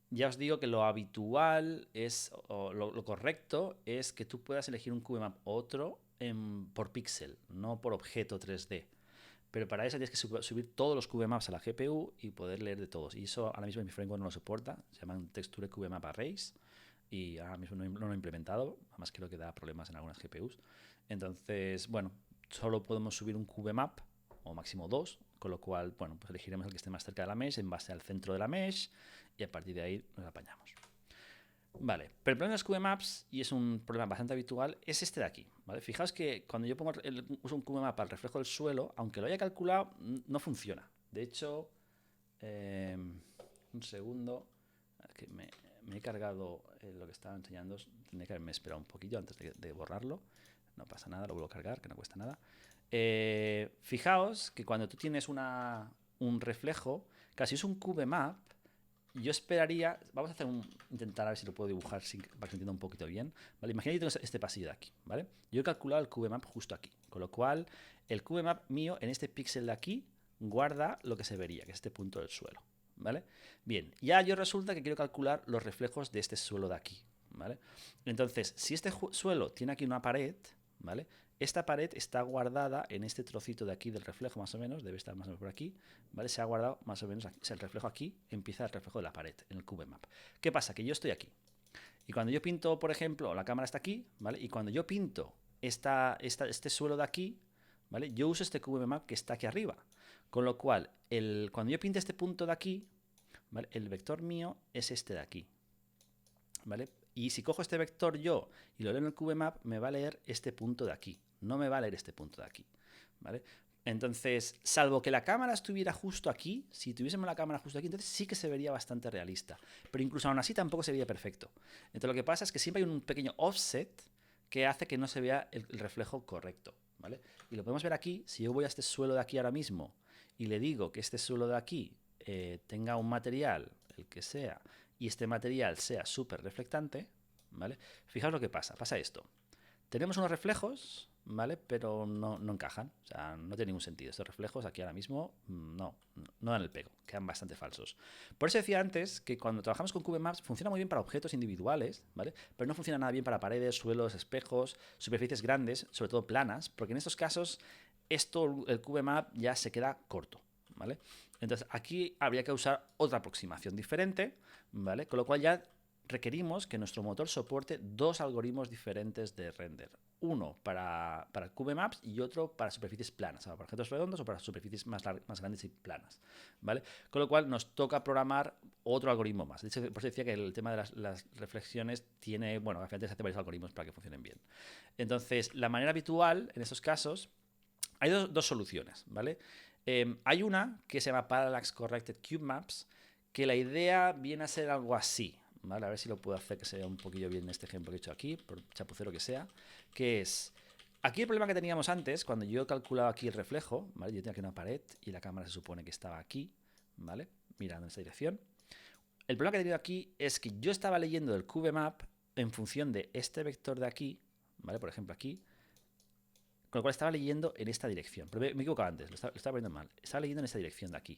A: Ya os digo que lo habitual es, o lo correcto es que tú puedas elegir un QBMap otro por píxel, no por objeto 3D. Pero para eso tienes que subir todos los QBMaps a la GPU y poder leer de todos. Y eso ahora mismo en mi framework no lo soporta, se llaman Texture QBMap Arrays. Y ahora mismo no lo he implementado, además creo que da problemas en algunas GPUs. Entonces, bueno, solo podemos subir un QBMap, o máximo 2, con lo cual, bueno, pues elegiremos el que esté más cerca de la mesh en base al centro de la mesh y a partir de ahí nos apañamos. Vale, pero el problema de los QBMaps, y es un problema bastante habitual, es este de aquí. ¿Vale? Fijaos que cuando yo uso un QBMap para el reflejo del suelo, aunque lo haya calculado, no funciona. De hecho, un segundo, que me he cargado lo que estaba enseñando, tendría que haberme esperado un poquillo antes de borrarlo. No pasa nada, lo vuelvo a cargar, que no cuesta nada. Fijaos que cuando tú tienes un reflejo, casi es un QBMap, yo esperaría, vamos a intentar a ver si lo puedo dibujar para que se entienda un poquito bien. ¿Vale? Imagina que tengo este pasillo de aquí, ¿vale? Yo he calculado el QBMap justo aquí, con lo cual el QBMap mío en este píxel de aquí guarda lo que se vería, que es este punto del suelo, ¿vale? Bien, ya yo resulta que quiero calcular los reflejos de este suelo de aquí, ¿vale? Entonces, si este suelo tiene aquí una pared, ¿vale? Esta pared está guardada en este trocito de aquí del reflejo, más o menos, debe estar más o menos por aquí, ¿vale? Se ha guardado más o menos aquí. O sea, el reflejo aquí empieza el reflejo de la pared, en el QBMap. ¿Qué pasa? Que yo estoy aquí. Y cuando yo pinto, por ejemplo, la cámara está aquí, ¿vale? Y cuando yo pinto este suelo de aquí, ¿vale? Yo uso este QMap que está aquí arriba. Con lo cual, cuando yo pinte este punto de aquí, ¿vale? El vector mío es este de aquí, ¿vale? Y si cojo este vector yo y lo leo en el QMap, me va a leer este punto de aquí. No me va a leer este punto de aquí, ¿vale? Entonces, salvo que la cámara estuviera justo aquí, si tuviésemos la cámara justo aquí, entonces sí que se vería bastante realista. Pero incluso aún así tampoco se vería perfecto. Entonces lo que pasa es que siempre hay un pequeño offset que hace que no se vea el reflejo correcto, ¿vale? Y lo podemos ver aquí. Si yo voy a este suelo de aquí ahora mismo y le digo que este suelo de aquí tenga un material, el que sea, y este material sea súper reflectante, ¿vale? Fijaos lo que pasa. Pasa esto. Tenemos unos reflejos, ¿vale? Pero no encajan. O sea, no tiene ningún sentido. Estos reflejos aquí ahora mismo no dan el pego. Quedan bastante falsos. Por eso decía antes que cuando trabajamos con QBMaps funciona muy bien para objetos individuales, ¿vale? Pero no funciona nada bien para paredes, suelos, espejos, superficies grandes, sobre todo planas, porque en estos casos el QBMap ya se queda corto, ¿vale? Entonces aquí habría que usar otra aproximación diferente, ¿vale? Con lo cual ya requerimos que nuestro motor soporte dos algoritmos diferentes de render. Uno para QBMaps y otro para superficies planas, para objetos redondos o para superficies más grandes y planas, ¿vale? Con lo cual nos toca programar otro algoritmo más. De hecho, por eso decía que el tema de las reflexiones tiene, bueno, al final se hace varios algoritmos para que funcionen bien. Entonces, la manera habitual en estos casos, hay dos soluciones, ¿vale? Hay una que se llama Parallax Corrected Cube Maps, que la idea viene a ser algo así, ¿vale? A ver si lo puedo hacer que se vea un poquillo bien este ejemplo que he hecho aquí, por chapucero que sea, que es, aquí el problema que teníamos antes, cuando yo calculaba aquí el reflejo, ¿vale? Yo tenía aquí una pared y la cámara se supone que estaba aquí, ¿vale? Mirando en esta dirección. El problema que he tenido aquí es que yo estaba leyendo el QBMap en función de este vector de aquí, ¿vale? Por ejemplo aquí, con lo cual estaba leyendo en esta dirección. Pero me he equivocado antes, lo estaba poniendo mal. Estaba leyendo en esta dirección de aquí.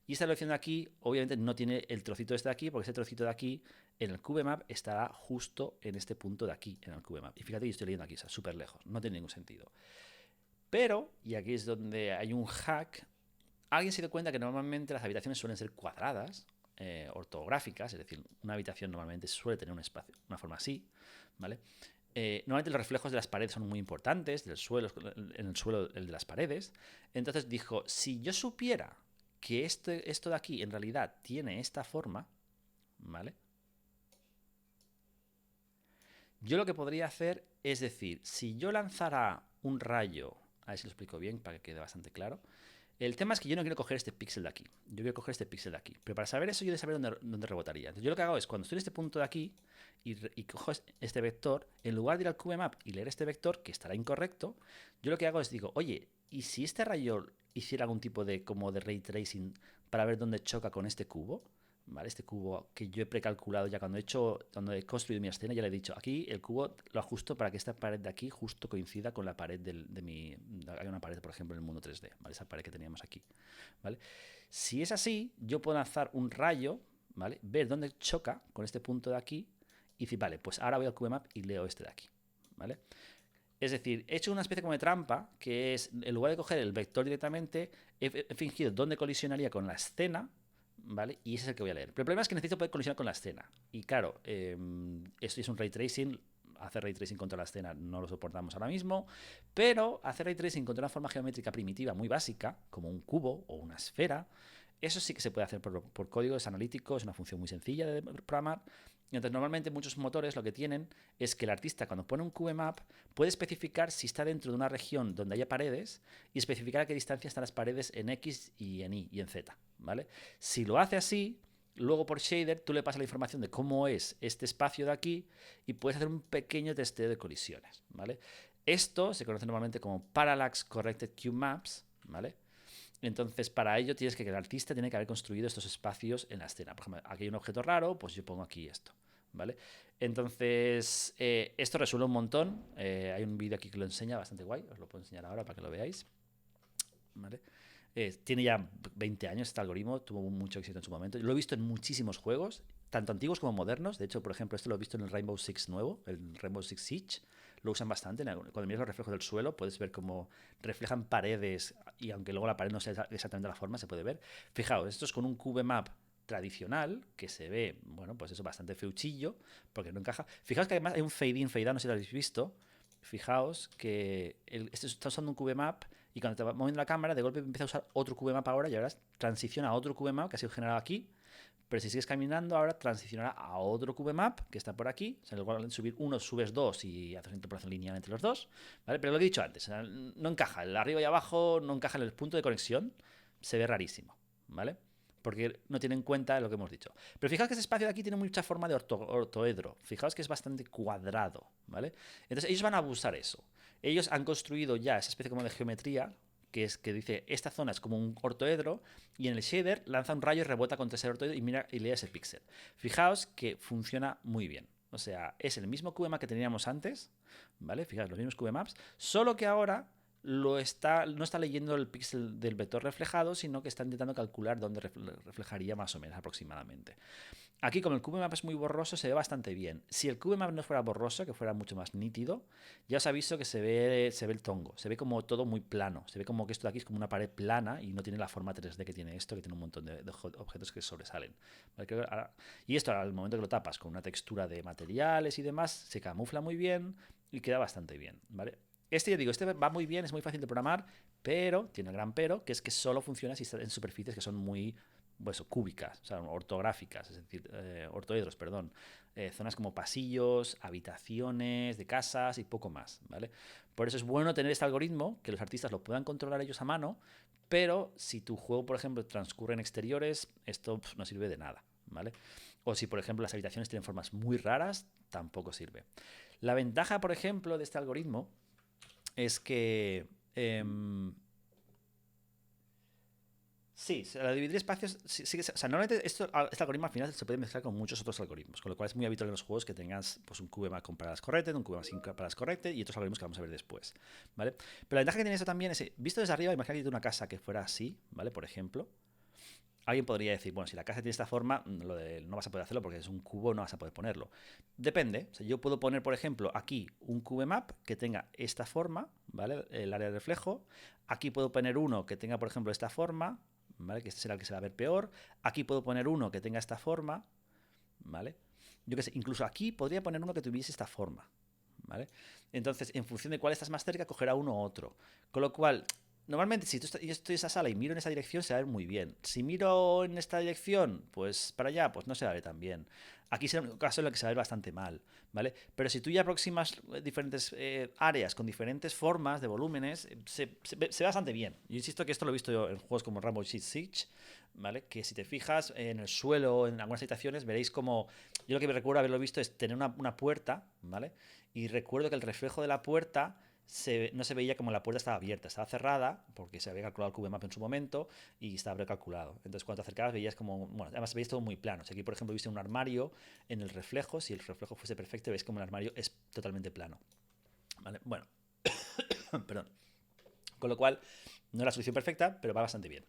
A: Y esta dirección de aquí, obviamente, no tiene el trocito este de aquí, porque ese trocito de aquí, en el QBMap, estará justo en este punto de aquí, en el QBMap. Y fíjate que yo estoy leyendo aquí, o sea, súper lejos. No tiene ningún sentido. Pero, y aquí es donde hay un hack, alguien se dio cuenta que normalmente las habitaciones suelen ser cuadradas, ortográficas, es decir, una habitación normalmente suele tener un espacio, una forma así, ¿vale? Normalmente los reflejos de las paredes son muy importantes, del suelo, en el suelo el de las paredes. Entonces dijo, si yo supiera que esto de aquí en realidad tiene esta forma, ¿vale? Yo lo que podría hacer es decir, si yo lanzara un rayo, a ver si lo explico bien para que quede bastante claro. El tema es que yo no quiero coger este píxel de aquí. Yo quiero coger este píxel de aquí. Pero para saber eso, yo de saber dónde rebotaría. Entonces, yo lo que hago es, cuando estoy en este punto de aquí y cojo este vector, en lugar de ir al QBMap y leer este vector, que estará incorrecto, yo lo que hago es digo, oye, ¿y si este rayo hiciera algún tipo de como de ray tracing para ver dónde choca con este cubo? ¿Vale? Este cubo que yo he precalculado ya cuando he construido mi escena, ya le he dicho, aquí el cubo lo ajusto para que esta pared de aquí justo coincida con la pared de mi... Hay una pared, por ejemplo, en el mundo 3D, ¿vale? Esa pared que teníamos aquí, ¿vale? Si es así, yo puedo lanzar un rayo, ¿vale? Ver dónde choca con este punto de aquí y decir, vale, pues ahora voy al QBMap y leo este de aquí, ¿vale? Es decir, he hecho una especie como de trampa, que es, en lugar de coger el vector directamente, he fingido dónde colisionaría con la escena, ¿vale? Y ese es el que voy a leer. Pero el problema es que necesito poder colisionar con la escena. Y claro, esto es un ray tracing. Hacer ray tracing contra la escena no lo soportamos ahora mismo. Pero hacer ray tracing contra una forma geométrica primitiva muy básica, como un cubo o una esfera, eso sí que se puede hacer por código, es analítico, es una función muy sencilla de programar. Entonces, normalmente muchos motores lo que tienen es que el artista, cuando pone un QBMap, puede especificar si está dentro de una región donde haya paredes y especificar a qué distancia están las paredes en X y en Y y en Z, ¿vale? Si lo hace así, luego por shader tú le pasas la información de cómo es este espacio de aquí y puedes hacer un pequeño testeo de colisiones, ¿vale? Esto se conoce normalmente como Parallax Corrected Cube Maps, ¿vale? Entonces, para ello tienes que el artista tiene que haber construido estos espacios en la escena. Por ejemplo, aquí hay un objeto raro, pues yo pongo aquí esto, ¿vale? Entonces, esto resuelve un montón. Hay un vídeo aquí que lo enseña, bastante guay. Os lo puedo enseñar ahora para que lo veáis, ¿vale? Tiene ya 20 años este algoritmo, tuvo mucho éxito en su momento. Lo he visto en muchísimos juegos, tanto antiguos como modernos. De hecho, por ejemplo, esto lo he visto en el Rainbow Six nuevo, el Rainbow Six Siege. Lo usan bastante. Cuando miras los reflejos del suelo, puedes ver cómo reflejan paredes y aunque luego la pared no sea exactamente la forma, se puede ver. Fijaos, esto es con un QBMap tradicional que se ve, bueno, pues eso, bastante feuchillo porque no encaja. Fijaos que además hay un fade in, fade out, no sé si lo habéis visto. Fijaos que está usando un QBMap Y cuando te va moviendo la cámara, de golpe empieza a usar otro QBMap ahora y ahora transiciona a otro QBMap que ha sido generado aquí. Pero si sigues caminando, ahora transicionará a otro QBMap que está por aquí. O sea, igual en subir uno, subes dos y haces una interpolación lineal entre los dos. ¿Vale? Pero lo que he dicho antes, no encaja. El arriba y abajo no encaja en el punto de conexión. Se ve rarísimo. ¿Vale? Porque no tiene en cuenta lo que hemos dicho. Pero fijaos que ese espacio de aquí tiene mucha forma de ortoedro. Fijaos que es bastante cuadrado. ¿Vale? Entonces ellos van a abusar eso. Ellos han construido ya esa especie como de geometría que es que dice esta zona es como un ortoedro y en el shader lanza un rayo y rebota contra ese ortoedro y mira y lee ese píxel. Fijaos que funciona muy bien. O sea, es el mismo QBMap que teníamos antes, ¿vale? Fijaos, los mismos QBMaps, solo que ahora no está leyendo el píxel del vector reflejado, sino que está intentando calcular dónde reflejaría más o menos aproximadamente. Aquí, como el QBMap es muy borroso, se ve bastante bien. Si el QBMap no fuera borroso, que fuera mucho más nítido, ya os aviso que se ve el tongo. Se ve como todo muy plano. Se ve como que esto de aquí es como una pared plana y no tiene la forma 3D que tiene esto, que tiene un montón de objetos que sobresalen. ¿Vale? Y esto, al momento que lo tapas con una textura de materiales y demás, se camufla muy bien y queda bastante bien. ¿Vale? Este, yo digo, este va muy bien, es muy fácil de programar, pero tiene el gran pero, que es que solo funciona si está en superficies que son muy pues, cúbicas, o sea, ortográficas, es decir, ortoedros, perdón. Zonas como pasillos, habitaciones de casas y poco más, ¿vale? Por eso es bueno tener este algoritmo, que los artistas lo puedan controlar ellos a mano, pero si tu juego, por ejemplo, transcurre en exteriores, esto no sirve de nada, ¿vale? O si, por ejemplo, las habitaciones tienen formas muy raras, tampoco sirve. La ventaja, por ejemplo, de este algoritmo es que sí, al dividir espacios, sí, o sea, normalmente este algoritmo al final se puede mezclar con muchos otros algoritmos, con lo cual es muy habitual en los juegos que tengas pues, un QBMap con paradas correctas, un QBMap sin paradas correctas y otros algoritmos que vamos a ver después, ¿vale? Pero la ventaja que tiene eso también es, visto desde arriba, imagínate una casa que fuera así, ¿vale? Por ejemplo, alguien podría decir, bueno, si la casa tiene esta forma, no vas a poder hacerlo porque es un cubo, no vas a poder ponerlo. Depende, o sea, yo puedo poner, por ejemplo, aquí un QBMap que tenga esta forma, ¿vale? El área de reflejo. Aquí puedo poner uno que tenga, por ejemplo, esta forma, ¿vale? Que este será el que se va a ver peor. Aquí puedo poner uno que tenga esta forma, ¿vale? Yo qué sé, incluso aquí podría poner uno que tuviese esta forma, ¿vale? Entonces, en función de cuál estás más cerca, cogerá uno u otro. Con lo cual, normalmente si yo estoy en esa sala y miro en esa dirección, se va a ver muy bien. Si miro en esta dirección, pues para allá, pues no se va a ver tan bien. Aquí será un caso en el que se va a ver bastante mal, ¿vale? Pero si tú ya aproximas diferentes áreas con diferentes formas de volúmenes, se ve bastante bien. Yo insisto que esto lo he visto yo en juegos como Rainbow Six Siege, ¿vale? Que si te fijas en el suelo o en algunas habitaciones, veréis como... Yo lo que me recuerdo haberlo visto es tener una puerta, ¿vale? Y recuerdo que el reflejo de la puerta no se veía como la puerta estaba abierta, estaba cerrada, porque se había calculado el QBMap en su momento y estaba precalculado. Entonces, cuando te acercabas, veías como. Bueno, además veías todo muy plano. Si aquí, por ejemplo, viste un armario en el reflejo, si el reflejo fuese perfecto, veis como el armario es totalmente plano. ¿Vale? Bueno, perdón. Con lo cual, no es la solución perfecta, pero va bastante bien.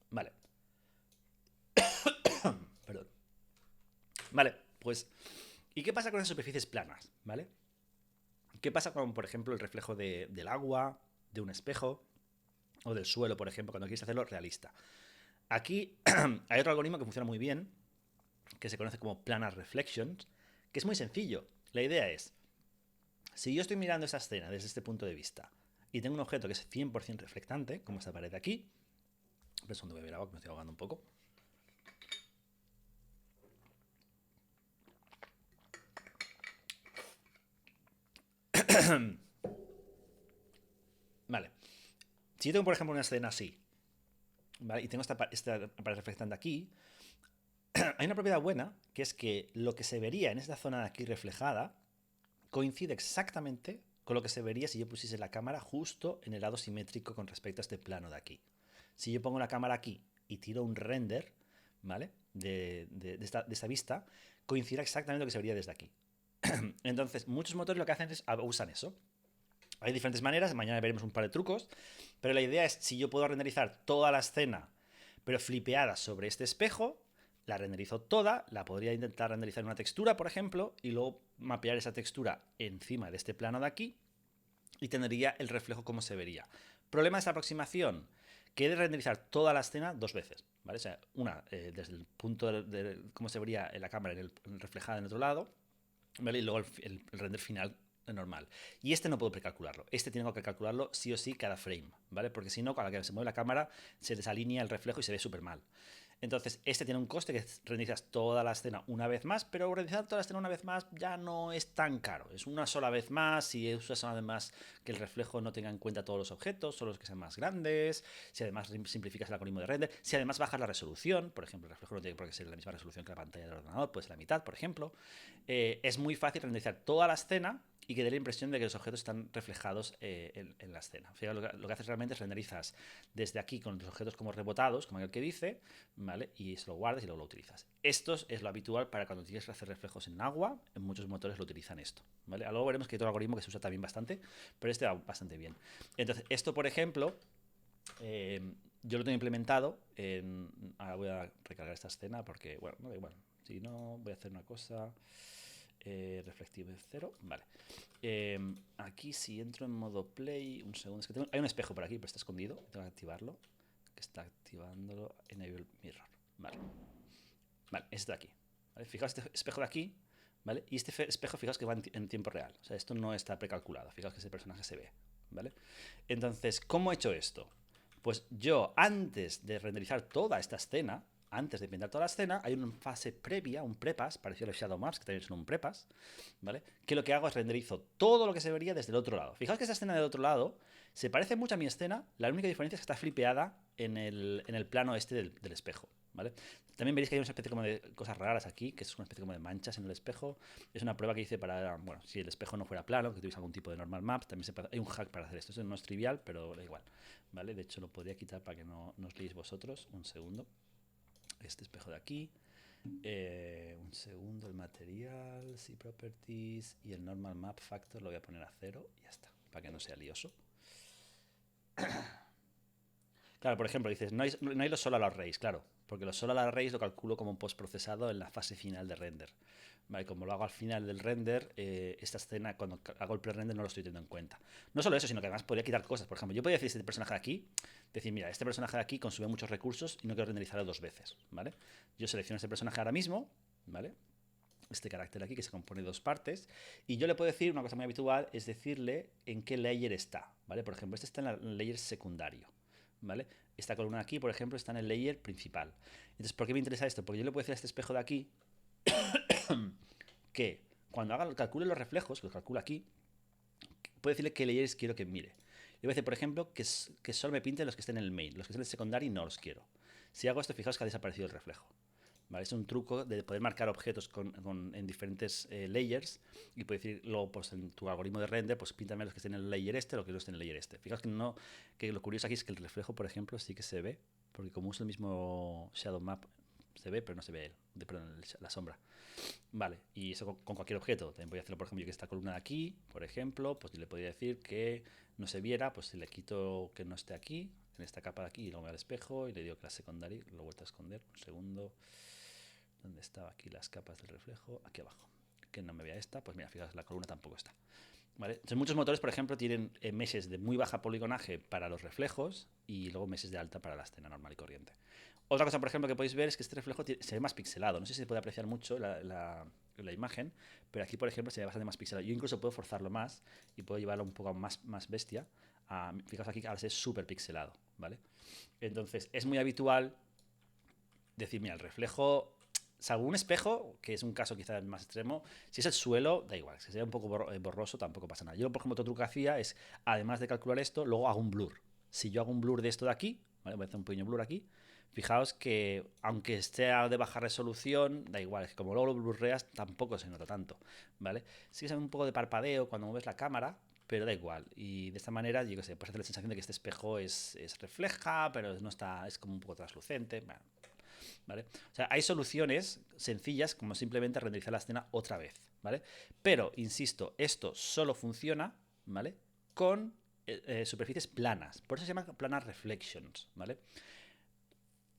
A: Vale. Perdón. Vale, pues. ¿Y qué pasa con las superficies planas? ¿Vale? ¿Qué pasa con, por ejemplo, el reflejo del agua, de un espejo o del suelo, por ejemplo, cuando quieres hacerlo realista? Aquí hay otro algoritmo que funciona muy bien, que se conoce como Planar Reflections, que es muy sencillo. La idea es, si yo estoy mirando esa escena desde este punto de vista y tengo un objeto que es 100% reflectante, como esta pared de aquí, pero es donde voy a beber agua, que me estoy ahogando un poco. Vale. Si yo tengo, por ejemplo, una escena así, ¿vale? Y tengo esta pared reflectante aquí, hay una propiedad buena, que es que lo que se vería en esta zona de aquí reflejada coincide exactamente con lo que se vería si yo pusiese la cámara justo en el lado simétrico con respecto a este plano de aquí. Si yo pongo la cámara aquí y tiro un render, ¿vale? De esta vista, coincidirá exactamente lo que se vería desde aquí. Entonces, muchos motores lo que hacen es usan eso. Hay diferentes maneras, mañana veremos un par de trucos, pero la idea es, si yo puedo renderizar toda la escena, pero flipeada sobre este espejo, la renderizo toda, la podría intentar renderizar en una textura, por ejemplo, y luego mapear esa textura encima de este plano de aquí, y tendría el reflejo como se vería. Problema de esta aproximación, que he de renderizar toda la escena dos veces, ¿vale? O sea, una desde el punto de cómo se vería en la cámara reflejada en el otro lado, ¿vale? Y luego el render final normal. Y este no puedo precalcularlo. Este tengo que calcularlo sí o sí cada frame, ¿vale? Porque si no, cada que se mueve la cámara se desalinea el reflejo y se ve súper mal. Entonces, este tiene un coste que renderizas toda la escena una vez más, pero renderizar toda la escena una vez más ya no es tan caro. Es una sola vez más, si usas además que el reflejo no tenga en cuenta todos los objetos, solo los que sean más grandes, si además simplificas el algoritmo de render, si además bajas la resolución, por ejemplo, el reflejo no tiene por qué ser la misma resolución que la pantalla del ordenador, puede ser la mitad, por ejemplo, es muy fácil renderizar toda la escena y que dé la impresión de que los objetos están reflejados en la escena. Fíjate, lo que haces realmente es renderizas desde aquí con los objetos como rebotados, como el que dice, ¿vale? Y eso lo guardas y luego lo utilizas. Esto es lo habitual para cuando tienes que hacer reflejos en agua, en muchos motores lo utilizan esto, ¿vale? Luego veremos que hay otro algoritmo que se usa también bastante, pero este va bastante bien. Entonces, esto, por ejemplo, yo lo tengo implementado ahora voy a recargar esta escena porque, bueno, no da igual. Si no, voy a hacer una cosa. Reflective 0, vale. Aquí si entro en modo play, un segundo, es que hay un espejo por aquí, pero está escondido, tengo que activarlo, que está activándolo, enable mirror, vale. Vale, este de aquí, ¿vale? Fijaos este espejo de aquí, ¿vale? Y este espejo, fijaos que va en tiempo real, o sea, esto no está precalculado, fijaos que ese personaje se ve, ¿vale? Entonces, ¿cómo he hecho esto? Pues yo, antes de renderizar toda esta escena, antes de pintar toda la escena, hay una fase previa, un prepass, parecido a los Shadow Maps, que también son un prepass, ¿vale? Que lo que hago es renderizo todo lo que se vería desde el otro lado. Fijaos que esta escena del otro lado se parece mucho a mi escena, la única diferencia es que está flipeada en el plano este del espejo, ¿vale? También veréis que hay una especie como de cosas raras aquí, que es una especie como de manchas en el espejo. Es una prueba que hice para, bueno, si el espejo no fuera plano, que tuviese algún tipo de normal map, también hay un hack para hacer esto. Eso no es trivial, pero da igual, ¿vale? De hecho, lo podría quitar para que no os liéis vosotros. Un segundo. Este espejo de aquí. Un segundo, el material, sí, properties y el normal map factor lo voy a poner a 0 y ya está, para que no sea lioso. Claro, por ejemplo, dices, no hay los solar arrays, claro, porque los solar arrays lo calculo como postprocesado en la fase final de render. Vale, como lo hago al final del render, esta escena, cuando hago el pre-render, no lo estoy teniendo en cuenta. No solo eso, sino que además podría quitar cosas. Por ejemplo, yo podría decir este personaje de aquí, decir, mira, este personaje de aquí consume muchos recursos y no quiero renderizarlo dos veces, ¿vale? Yo selecciono este personaje ahora mismo, ¿vale? Este carácter aquí que se compone de dos partes, y yo le puedo decir, una cosa muy habitual, es decirle en qué layer está, ¿vale? Por ejemplo, este está en el layer secundario, ¿vale? Esta columna aquí, por ejemplo, está en el layer principal. Entonces, ¿por qué me interesa esto? Porque yo le puedo decir a este espejo de aquí que cuando calcule los reflejos, que lo calcula aquí, puedo decirle qué layers quiero que mire. Le voy a decir, por ejemplo, que solo me pinte los que estén en el main, los que estén en el secundario no los quiero. Si hago esto, fijaos que ha desaparecido el reflejo. ¿Vale? Es un truco de poder marcar objetos en diferentes layers y puedes decir luego pues, en tu algoritmo de render, pues píntame los que estén en el layer este, los que no estén en el layer este. Fijaos que lo curioso aquí es que el reflejo, por ejemplo, sí que se ve, porque como uso el mismo Shadow Map, se ve, pero no se ve la sombra. Vale, y eso con cualquier objeto. También voy a hacerlo, por ejemplo, que esta columna de aquí, por ejemplo, pues le podría decir que no se viera, pues si le quito que no esté aquí, en esta capa de aquí, y luego me voy al espejo y le digo que la secundaria lo he vuelto a esconder. Un segundo. ¿Dónde estaba aquí las capas del reflejo? Aquí abajo. Que no me vea esta, pues mira, fijaos, la columna tampoco está. ¿Vale? Entonces, muchos motores, por ejemplo, tienen meshes de muy baja poligonaje para los reflejos y luego meshes de alta para la escena normal y corriente. Otra cosa, por ejemplo, que podéis ver es que este reflejo se ve más pixelado. No sé si se puede apreciar mucho la imagen, pero aquí, por ejemplo, se ve bastante más pixelado. Yo incluso puedo forzarlo más y puedo llevarlo un poco más bestia. Fijaos aquí que ahora es súper pixelado, ¿vale? Entonces, es muy habitual decir, mira, el reflejo, salvo un espejo, que es un caso quizás más extremo, si es el suelo, da igual, si sea un poco borroso, tampoco pasa nada. Yo, por ejemplo, otro truco que hacía es, además de calcular esto, luego hago un blur. Si yo hago un blur de esto de aquí, ¿vale? Voy a hacer un pequeño blur aquí, fijaos que aunque esté de baja resolución, da igual, es que como luego lo blurreas, tampoco se nota tanto, ¿vale? Sí que se ve un poco de parpadeo cuando mueves la cámara, pero da igual. Y de esta manera, yo qué sé, puedes hacer la sensación de que este espejo es refleja, pero no está, es como un poco translucente. Bueno, ¿vale? O sea, hay soluciones sencillas como simplemente renderizar la escena otra vez, ¿vale? Pero, insisto, esto solo funciona, ¿vale? Con superficies planas. Por eso se llama planar reflections, ¿vale?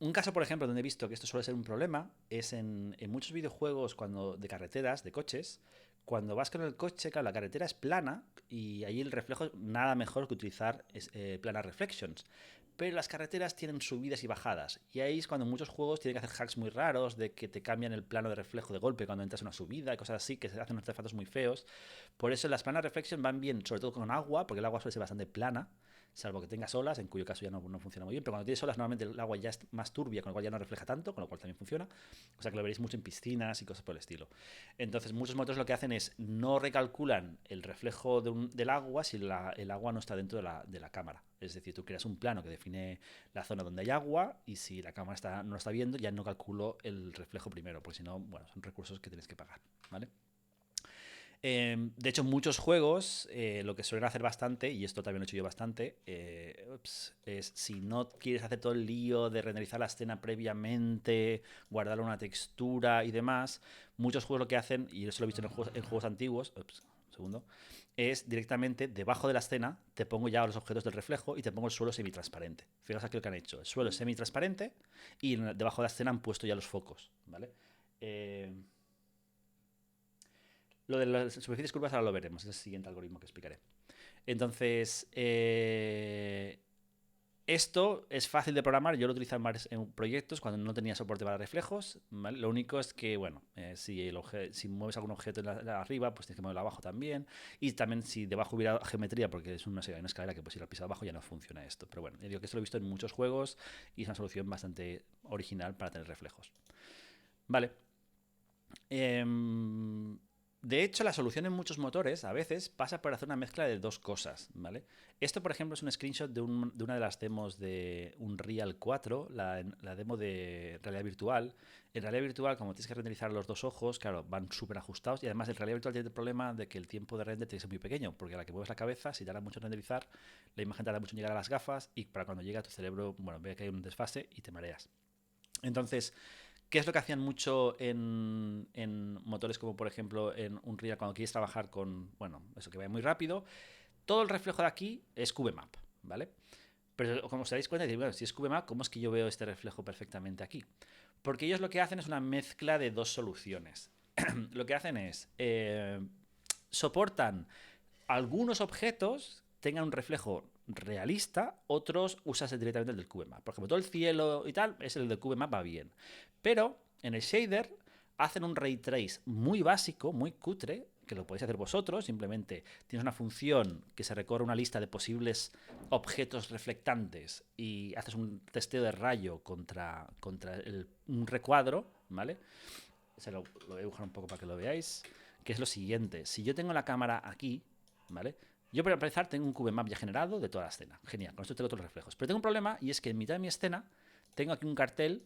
A: Un caso, por ejemplo, donde he visto que esto suele ser un problema es en muchos videojuegos de carreteras, de coches, cuando vas con el coche, claro, la carretera es plana y ahí el reflejo nada mejor que utilizar planar reflections. pero las carreteras tienen subidas y bajadas. Y ahí es cuando muchos juegos tienen que hacer hacks muy raros, de que te cambian el plano de reflejo de golpe cuando entras en una subida y cosas así, que se hacen unos artefactos muy feos. Por eso las planas reflection van bien, sobre todo con agua, porque el agua suele ser bastante plana, salvo que tengas olas, en cuyo caso ya no funciona muy bien. Pero cuando tienes olas, normalmente el agua ya es más turbia, con lo cual ya no refleja tanto, con lo cual también funciona. O sea que lo veréis mucho en piscinas y cosas por el estilo. Entonces, muchos motores lo que hacen es no recalculan el reflejo del agua si el agua no está dentro de la cámara. Es decir, tú creas un plano que define la zona donde hay agua y si la cámara no lo está viendo, ya no calculo el reflejo primero, porque si no, bueno, son recursos que tienes que pagar, ¿vale? De hecho, muchos juegos lo que suelen hacer bastante, y esto también lo he hecho yo bastante, es si no quieres hacer todo el lío de renderizar la escena previamente, guardar una textura y demás, muchos juegos lo que hacen, y eso lo he visto en juegos antiguos, un segundo, es directamente debajo de la escena te pongo ya los objetos del reflejo y te pongo el suelo semitransparente. Fijaos aquí lo que han hecho. El suelo es semitransparente y debajo de la escena han puesto ya los focos, ¿vale? Lo de las superficies curvas ahora lo veremos, es el siguiente algoritmo que explicaré. Entonces, esto es fácil de programar, yo lo utilizo en proyectos cuando no tenía soporte para reflejos, ¿vale? Lo único es que, bueno, si mueves algún objeto arriba, pues tienes que moverlo abajo también. Y también si debajo hubiera geometría, porque es una escalera que puedes ir al piso abajo, ya no funciona esto. Pero bueno, digo que esto lo he visto en muchos juegos y es una solución bastante original para tener reflejos. Vale. De hecho, la solución en muchos motores a veces pasa por hacer una mezcla de dos cosas, ¿vale? Esto, por ejemplo, es un screenshot de una de las demos de Unreal 4, la demo de realidad virtual. En realidad virtual, como tienes que renderizar los dos ojos, claro, van súper ajustados y además en realidad virtual tiene el problema de que el tiempo de render tiene que ser muy pequeño, porque a la que mueves la cabeza, si tarda mucho en renderizar, la imagen tarda mucho en llegar a las gafas y para cuando llega a tu cerebro, bueno, ve que hay un desfase y te mareas. Entonces, ¿qué es lo que hacían mucho en motores como por ejemplo en Unreal cuando quieres trabajar con, bueno, eso que vaya muy rápido? Todo el reflejo de aquí es CubeMap, ¿vale? Pero como os dais cuenta, bueno, si es CubeMap, ¿cómo es que yo veo este reflejo perfectamente aquí? Porque ellos lo que hacen es una mezcla de dos soluciones. Lo que hacen es, soportan algunos objetos tengan un reflejo realista, otros usas directamente el del CubeMap. Por ejemplo, todo el cielo y tal, es el del CubeMap, va bien. Pero en el shader hacen un ray trace muy básico, muy cutre, que lo podéis hacer vosotros, simplemente tienes una función que se recorre una lista de posibles objetos reflectantes y haces un testeo de rayo contra un recuadro, ¿vale? Lo voy a dibujar un poco para que lo veáis, que es lo siguiente. Si yo tengo la cámara aquí, ¿vale? Yo para empezar tengo un CubeMap ya generado de toda la escena. Genial, con esto tengo todos los reflejos. Pero tengo un problema y es que en mitad de mi escena tengo aquí un cartel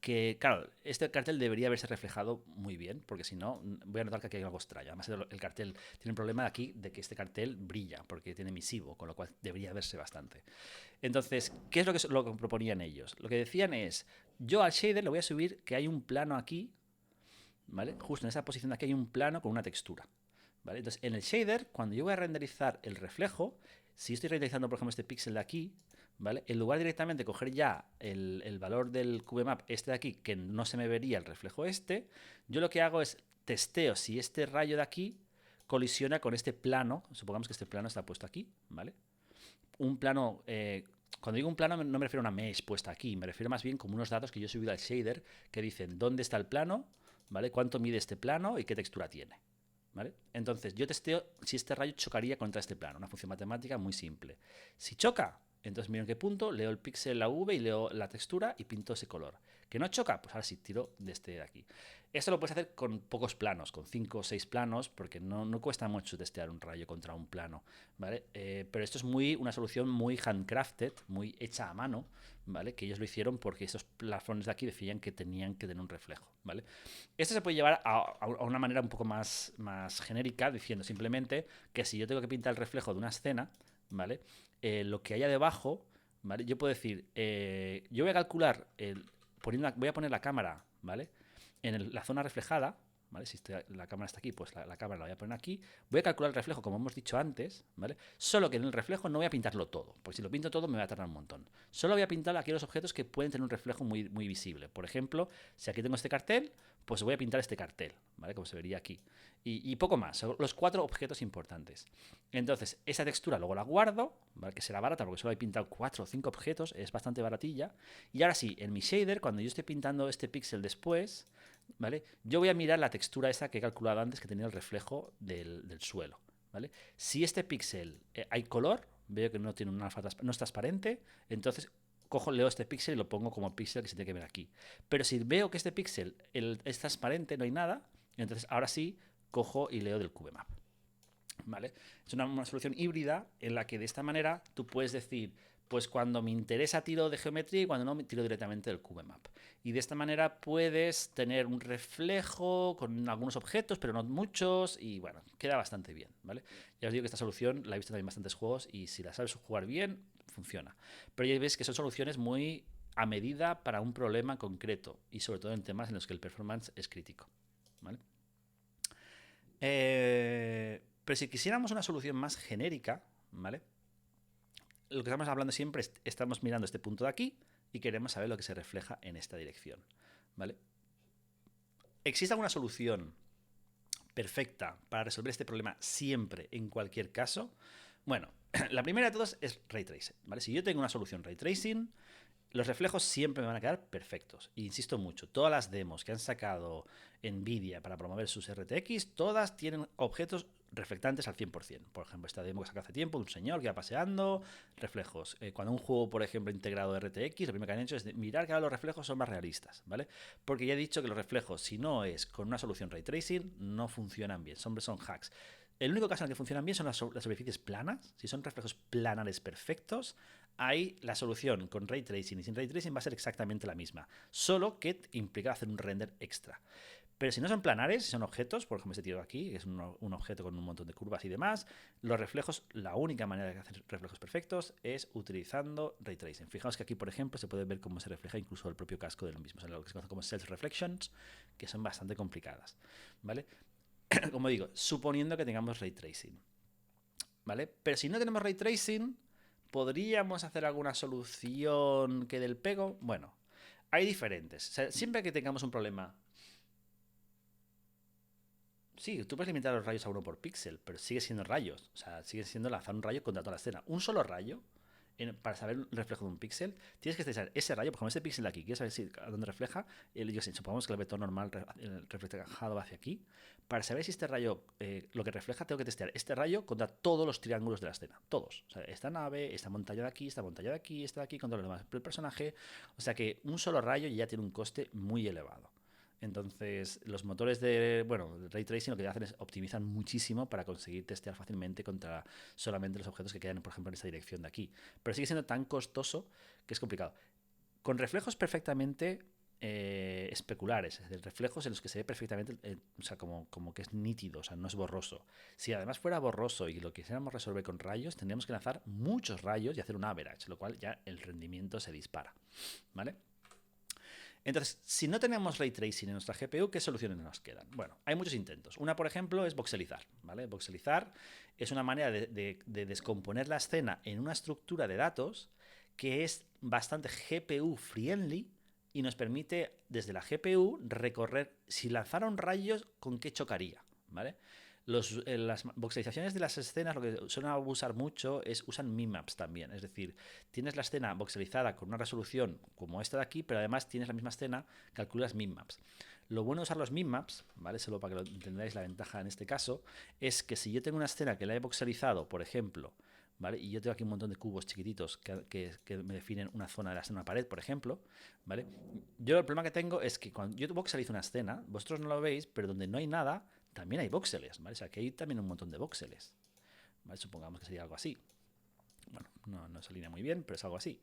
A: que, claro, este cartel debería haberse reflejado muy bien, porque si no, voy a notar que aquí hay algo extraño. Además, el cartel tiene un problema aquí de que este cartel brilla, porque tiene emisivo, con lo cual debería verse bastante. Entonces, ¿qué es lo que proponían ellos? Lo que decían es, yo al shader le voy a subir que hay un plano aquí, ¿vale? Justo en esa posición de aquí hay un plano con una textura, ¿vale? Entonces, en el shader, cuando yo voy a renderizar el reflejo, si estoy renderizando, por ejemplo, este píxel de aquí, ¿vale? En lugar directamente de coger ya el valor del CubeMap este de aquí, que no se me vería el reflejo este, yo lo que hago es testeo si este rayo de aquí colisiona con este plano, supongamos que este plano está puesto aquí, ¿vale? Un plano, cuando digo un plano no me refiero a una mesh puesta aquí, me refiero más bien como unos datos que yo he subido al shader que dicen dónde está el plano, ¿vale? Cuánto mide este plano y qué textura tiene, ¿vale? Entonces yo testeo si este rayo chocaría contra este plano, una función matemática muy simple. Si choca, entonces miro en qué punto, leo el píxel, la V y leo la textura y pinto ese color. ¿Que no choca? Pues ahora sí, tiro de este de aquí. Esto lo puedes hacer con pocos planos, con 5 o 6 planos, porque no cuesta mucho testear un rayo contra un plano, ¿vale? Pero esto es una solución muy handcrafted, muy hecha a mano, ¿vale? Que ellos lo hicieron porque esos plafones de aquí decían que tenían que tener un reflejo, ¿vale? Esto se puede llevar a una manera un poco más genérica, diciendo simplemente que si yo tengo que pintar el reflejo de una escena, ¿vale? Lo que haya debajo, ¿vale? Yo puedo decir, yo voy a calcular, voy a poner la cámara, ¿vale? En la zona reflejada, ¿vale? Si la cámara está aquí, pues la cámara la voy a poner aquí. Voy a calcular el reflejo, como hemos dicho antes, ¿vale? Solo que en el reflejo no voy a pintarlo todo, porque si lo pinto todo me va a tardar un montón. Solo voy a pintar aquí los objetos que pueden tener un reflejo muy, muy visible. Por ejemplo, si aquí tengo este cartel, pues voy a pintar este cartel, ¿vale? Como se vería aquí. Y poco más, son los 4 objetos importantes. Entonces, esa textura luego la guardo, ¿vale? Que será barata porque solo he pintado 4 o 5 objetos, es bastante baratilla. Y ahora sí, en mi shader, cuando yo esté pintando este píxel después, ¿vale? Yo voy a mirar la textura esa que he calculado antes que tenía el reflejo del suelo, ¿vale? Si este píxel hay color, veo que no tiene un alfa no es transparente, entonces leo este píxel y lo pongo como píxel que se tiene que ver aquí. Pero si veo que este píxel es transparente, no hay nada, entonces ahora sí cojo y leo del CubeMap. ¿Vale? Es una solución híbrida en la que de esta manera tú puedes decir, pues cuando me interesa tiro de geometría y cuando no me tiro directamente del CubeMap. Y de esta manera puedes tener un reflejo con algunos objetos, pero no muchos, y bueno, queda bastante bien, ¿vale? Ya os digo que esta solución la he visto también en bastantes juegos y si la sabes jugar bien, funciona. Pero ya veis que son soluciones muy a medida para un problema concreto y sobre todo en temas en los que el performance es crítico, ¿vale? Pero si quisiéramos una solución más genérica, ¿vale? Lo que estamos hablando siempre es, estamos mirando este punto de aquí y queremos saber lo que se refleja en esta dirección, ¿vale? ¿Existe alguna solución perfecta para resolver este problema siempre, en cualquier caso? Bueno, la primera de todas es Ray Tracing, ¿vale? Si yo tengo una solución Ray Tracing, los reflejos siempre me van a quedar perfectos. E insisto mucho, todas las demos que han sacado Nvidia para promover sus RTX, todas tienen objetos reflectantes al 100%. Por ejemplo, esta demo que sacó hace tiempo, un señor que va paseando, reflejos. Cuando un juego, por ejemplo, integrado RTX, lo primero que han hecho es mirar que ahora los reflejos son más realistas, ¿vale? Porque ya he dicho que los reflejos, si no es con una solución Ray Tracing, no funcionan bien, son hacks. El único caso en el que funcionan bien son las superficies planas. Si son reflejos planares perfectos, ahí la solución con Ray Tracing y sin Ray Tracing va a ser exactamente la misma, solo que implica hacer un render extra. Pero si no son planares, si son objetos, por ejemplo este tío aquí, que es un objeto con un montón de curvas y demás, los reflejos, la única manera de hacer reflejos perfectos es utilizando Ray Tracing. Fijaos que aquí, por ejemplo, se puede ver cómo se refleja incluso el propio casco del mismo, o sea, lo que se conoce como self-reflections, que son bastante complicadas, ¿vale? Como digo, suponiendo que tengamos Ray Tracing, ¿vale? Pero si no tenemos Ray Tracing, ¿podríamos hacer alguna solución que del pego? Bueno, hay diferentes. O sea, siempre que tengamos un problema... Sí, tú puedes limitar los rayos a 1 por píxel, pero sigue siendo rayos. O sea, sigue siendo lanzar un rayo contra toda la escena. Un solo rayo, para saber el reflejo de un píxel, tienes que estar ese rayo, por ejemplo, este píxel de aquí, quieres saber a dónde refleja, yo sé, supongamos que el vector normal reflejado va hacia aquí. Para saber si este rayo lo que refleja, tengo que testear este rayo contra todos los triángulos de la escena. Todos. O sea, esta nave, esta montaña de aquí, esta montaña de aquí, esta de aquí, contra los demás. El personaje. O sea que un solo rayo ya tiene un coste muy elevado. Entonces, los motores de Ray Tracing lo que hacen es optimizan muchísimo para conseguir testear fácilmente contra solamente los objetos que quedan, por ejemplo, en esta dirección de aquí. Pero sigue siendo tan costoso que es complicado. Con reflejos perfectamente especulares, es decir, reflejos en los que se ve perfectamente, o sea, como que es nítido, o sea, no es borroso. Si además fuera borroso y lo quisiéramos resolver con rayos, tendríamos que lanzar muchos rayos y hacer un average, lo cual ya el rendimiento se dispara, ¿vale? Entonces, si no tenemos Ray Tracing en nuestra GPU, ¿qué soluciones nos quedan? Bueno, hay muchos intentos. Una, por ejemplo, es voxelizar, ¿vale? Voxelizar es una manera de descomponer la escena en una estructura de datos que es bastante GPU-friendly y nos permite, desde la GPU, recorrer, si lanzara un rayo, con qué chocaría, ¿vale? Las voxelizaciones de las escenas lo que suelen abusar mucho es usan minmaps también, es decir, tienes la escena voxelizada con una resolución como esta de aquí, pero además tienes la misma escena, calculas minmaps. Lo bueno de usar los minmaps, ¿vale? Solo para que lo entendáis la ventaja en este caso, es que si yo tengo una escena que la he voxelizado, por ejemplo, ¿vale? Y yo tengo aquí un montón de cubos chiquititos que me definen una zona de la escena, una pared, por ejemplo, ¿vale? Yo el problema que tengo es que cuando yo voxelizo una escena, vosotros no lo veis, pero donde no hay nada, también hay voxeles, ¿vale? O sea, que hay también un montón de voxeles, ¿vale? Supongamos que sería algo así. Bueno, no se alinea muy bien, pero es algo así,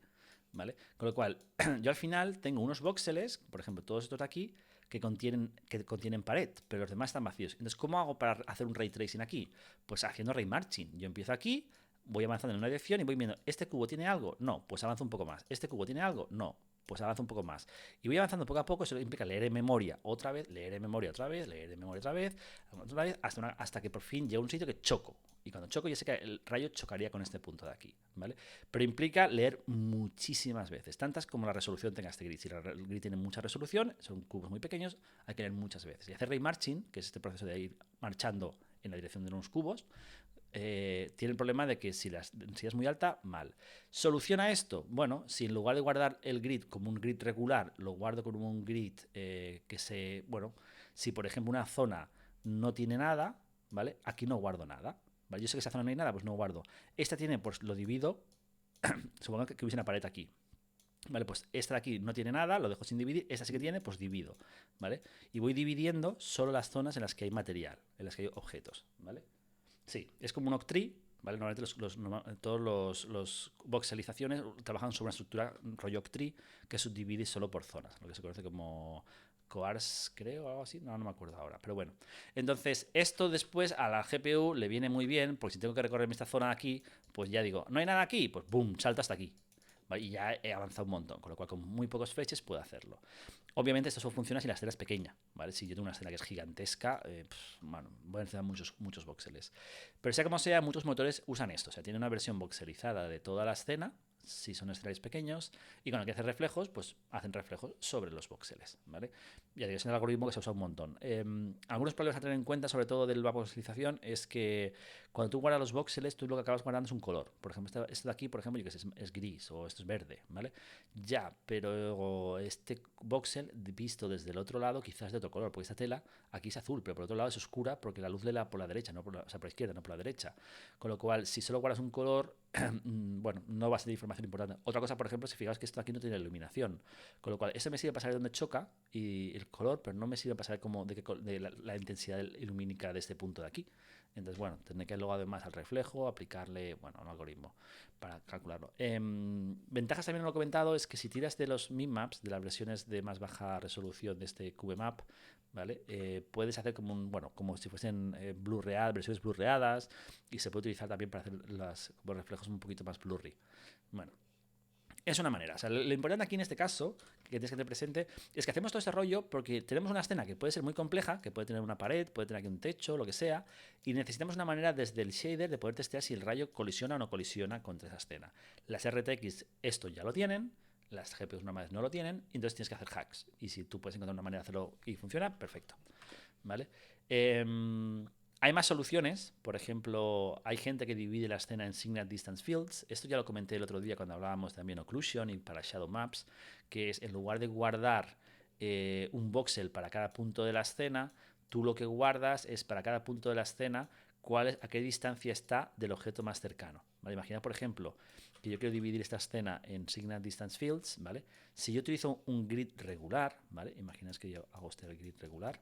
A: ¿vale? Con lo cual, yo al final tengo unos voxeles, por ejemplo, todos estos de aquí, que contienen pared, pero los demás están vacíos. Entonces, ¿cómo hago para hacer un ray tracing aquí? Pues haciendo ray marching. Yo empiezo aquí, voy avanzando en una dirección y voy viendo, ¿este cubo tiene algo? No, pues avanzo un poco más. ¿Este cubo tiene algo? No. pues avanza un poco más. Y voy avanzando poco a poco, eso implica leer en memoria otra vez, leer en memoria otra vez, leer en memoria otra vez, hasta que por fin llego a un sitio que choco. Y cuando choco, ya sé que el rayo chocaría con este punto de aquí, ¿vale? Pero implica leer muchísimas veces, tantas como la resolución tenga este grid. Si el grid tiene mucha resolución, son cubos muy pequeños, hay que leer muchas veces. Y hacer raymarching, que es este proceso de ir marchando en la dirección de unos cubos, tiene el problema de que si la densidad es muy alta, mal. ¿Soluciona esto? Bueno, si en lugar de guardar el grid como un grid regular, lo guardo como un grid bueno, si por ejemplo una zona no tiene nada, ¿vale? Aquí no guardo nada. ¿Vale? Yo sé que esa zona no hay nada, pues no guardo. Esta tiene, pues lo divido, supongo que hubiese una pared aquí. Vale, pues esta de aquí no tiene nada, lo dejo sin dividir. Esta sí que tiene, pues divido, ¿vale? Y voy dividiendo solo las zonas en las que hay material, en las que hay objetos, ¿vale? Sí, es como un octree, ¿vale? Normalmente todos los voxelizaciones trabajan sobre una estructura rollo octree que subdivide solo por zonas, lo que se conoce como coarse, creo, o algo así, no me acuerdo ahora, pero bueno. Entonces, esto después a la GPU le viene muy bien, porque si tengo que recorrer esta zona de aquí, pues ya digo, no hay nada aquí, pues boom, salta hasta aquí. ¿Vale? Y ya he avanzado un montón, con lo cual con muy pocos fetches puedo hacerlo. Obviamente esto solo funciona si la escena es pequeña, ¿vale? Si yo tengo una escena que es gigantesca, bueno, voy a necesitar muchos voxeles. Pero sea como sea, muchos motores usan esto, o sea, tienen una versión voxelizada de toda la escena, si son escenarios pequeños, y cuando hay que hacer reflejos, pues hacen reflejos sobre los voxeles, ¿vale? Ya digo, es un algoritmo que se usa un montón. Algunos problemas a tener en cuenta, sobre todo de la voxelización, es que cuando tú guardas los voxeles, tú lo que acabas guardando es un color. Por ejemplo, esto de aquí, por ejemplo, yo que sé, es gris o esto es verde, ¿vale? Ya, pero este voxel visto desde el otro lado quizás de otro color, porque esta tela aquí es azul, pero por otro lado es oscura porque la luz le da por la derecha, no o sea, por la izquierda, no por la derecha. Con lo cual, si solo guardas un color, bueno, no va a ser información importante. Otra cosa, por ejemplo, si fijaos que esto aquí no tiene iluminación, con lo cual, eso me sirve para saber dónde choca y el color, pero no me sirve para saber cómo de la intensidad ilumínica de este punto de aquí. Entonces, bueno, tendré que luego además al reflejo aplicarle, bueno, un algoritmo para calcularlo. Ventajas también lo he comentado es que si tiras de los minmaps, de las versiones de más baja resolución de este CubeMap, ¿vale? Puedes hacer como como si fuesen versiones blurreadas y se puede utilizar también para hacer los reflejos un poquito más blurry. Bueno, es una manera. O sea, lo importante aquí en este caso, que tienes que tener presente, es que hacemos todo este rollo porque tenemos una escena que puede ser muy compleja, que puede tener una pared, puede tener aquí un techo, lo que sea, y necesitamos una manera desde el shader de poder testear si el rayo colisiona o no colisiona contra esa escena. Las RTX esto ya lo tienen, las GPUs normales no lo tienen, y entonces tienes que hacer hacks. Y si tú puedes encontrar una manera de hacerlo y funciona, perfecto. ¿Vale? Hay más soluciones, por ejemplo, hay gente que divide la escena en Signal Distance Fields. Esto ya lo comenté el otro día cuando hablábamos también de Occlusion y para Shadow Maps, que es en lugar de guardar un voxel para cada punto de la escena, tú lo que guardas es para cada punto de la escena a qué distancia está del objeto más cercano. ¿Vale? Imagina, por ejemplo, que yo quiero dividir esta escena en Signal Distance Fields, ¿vale? Si yo utilizo un grid regular, ¿vale? Imaginas que yo hago este grid regular,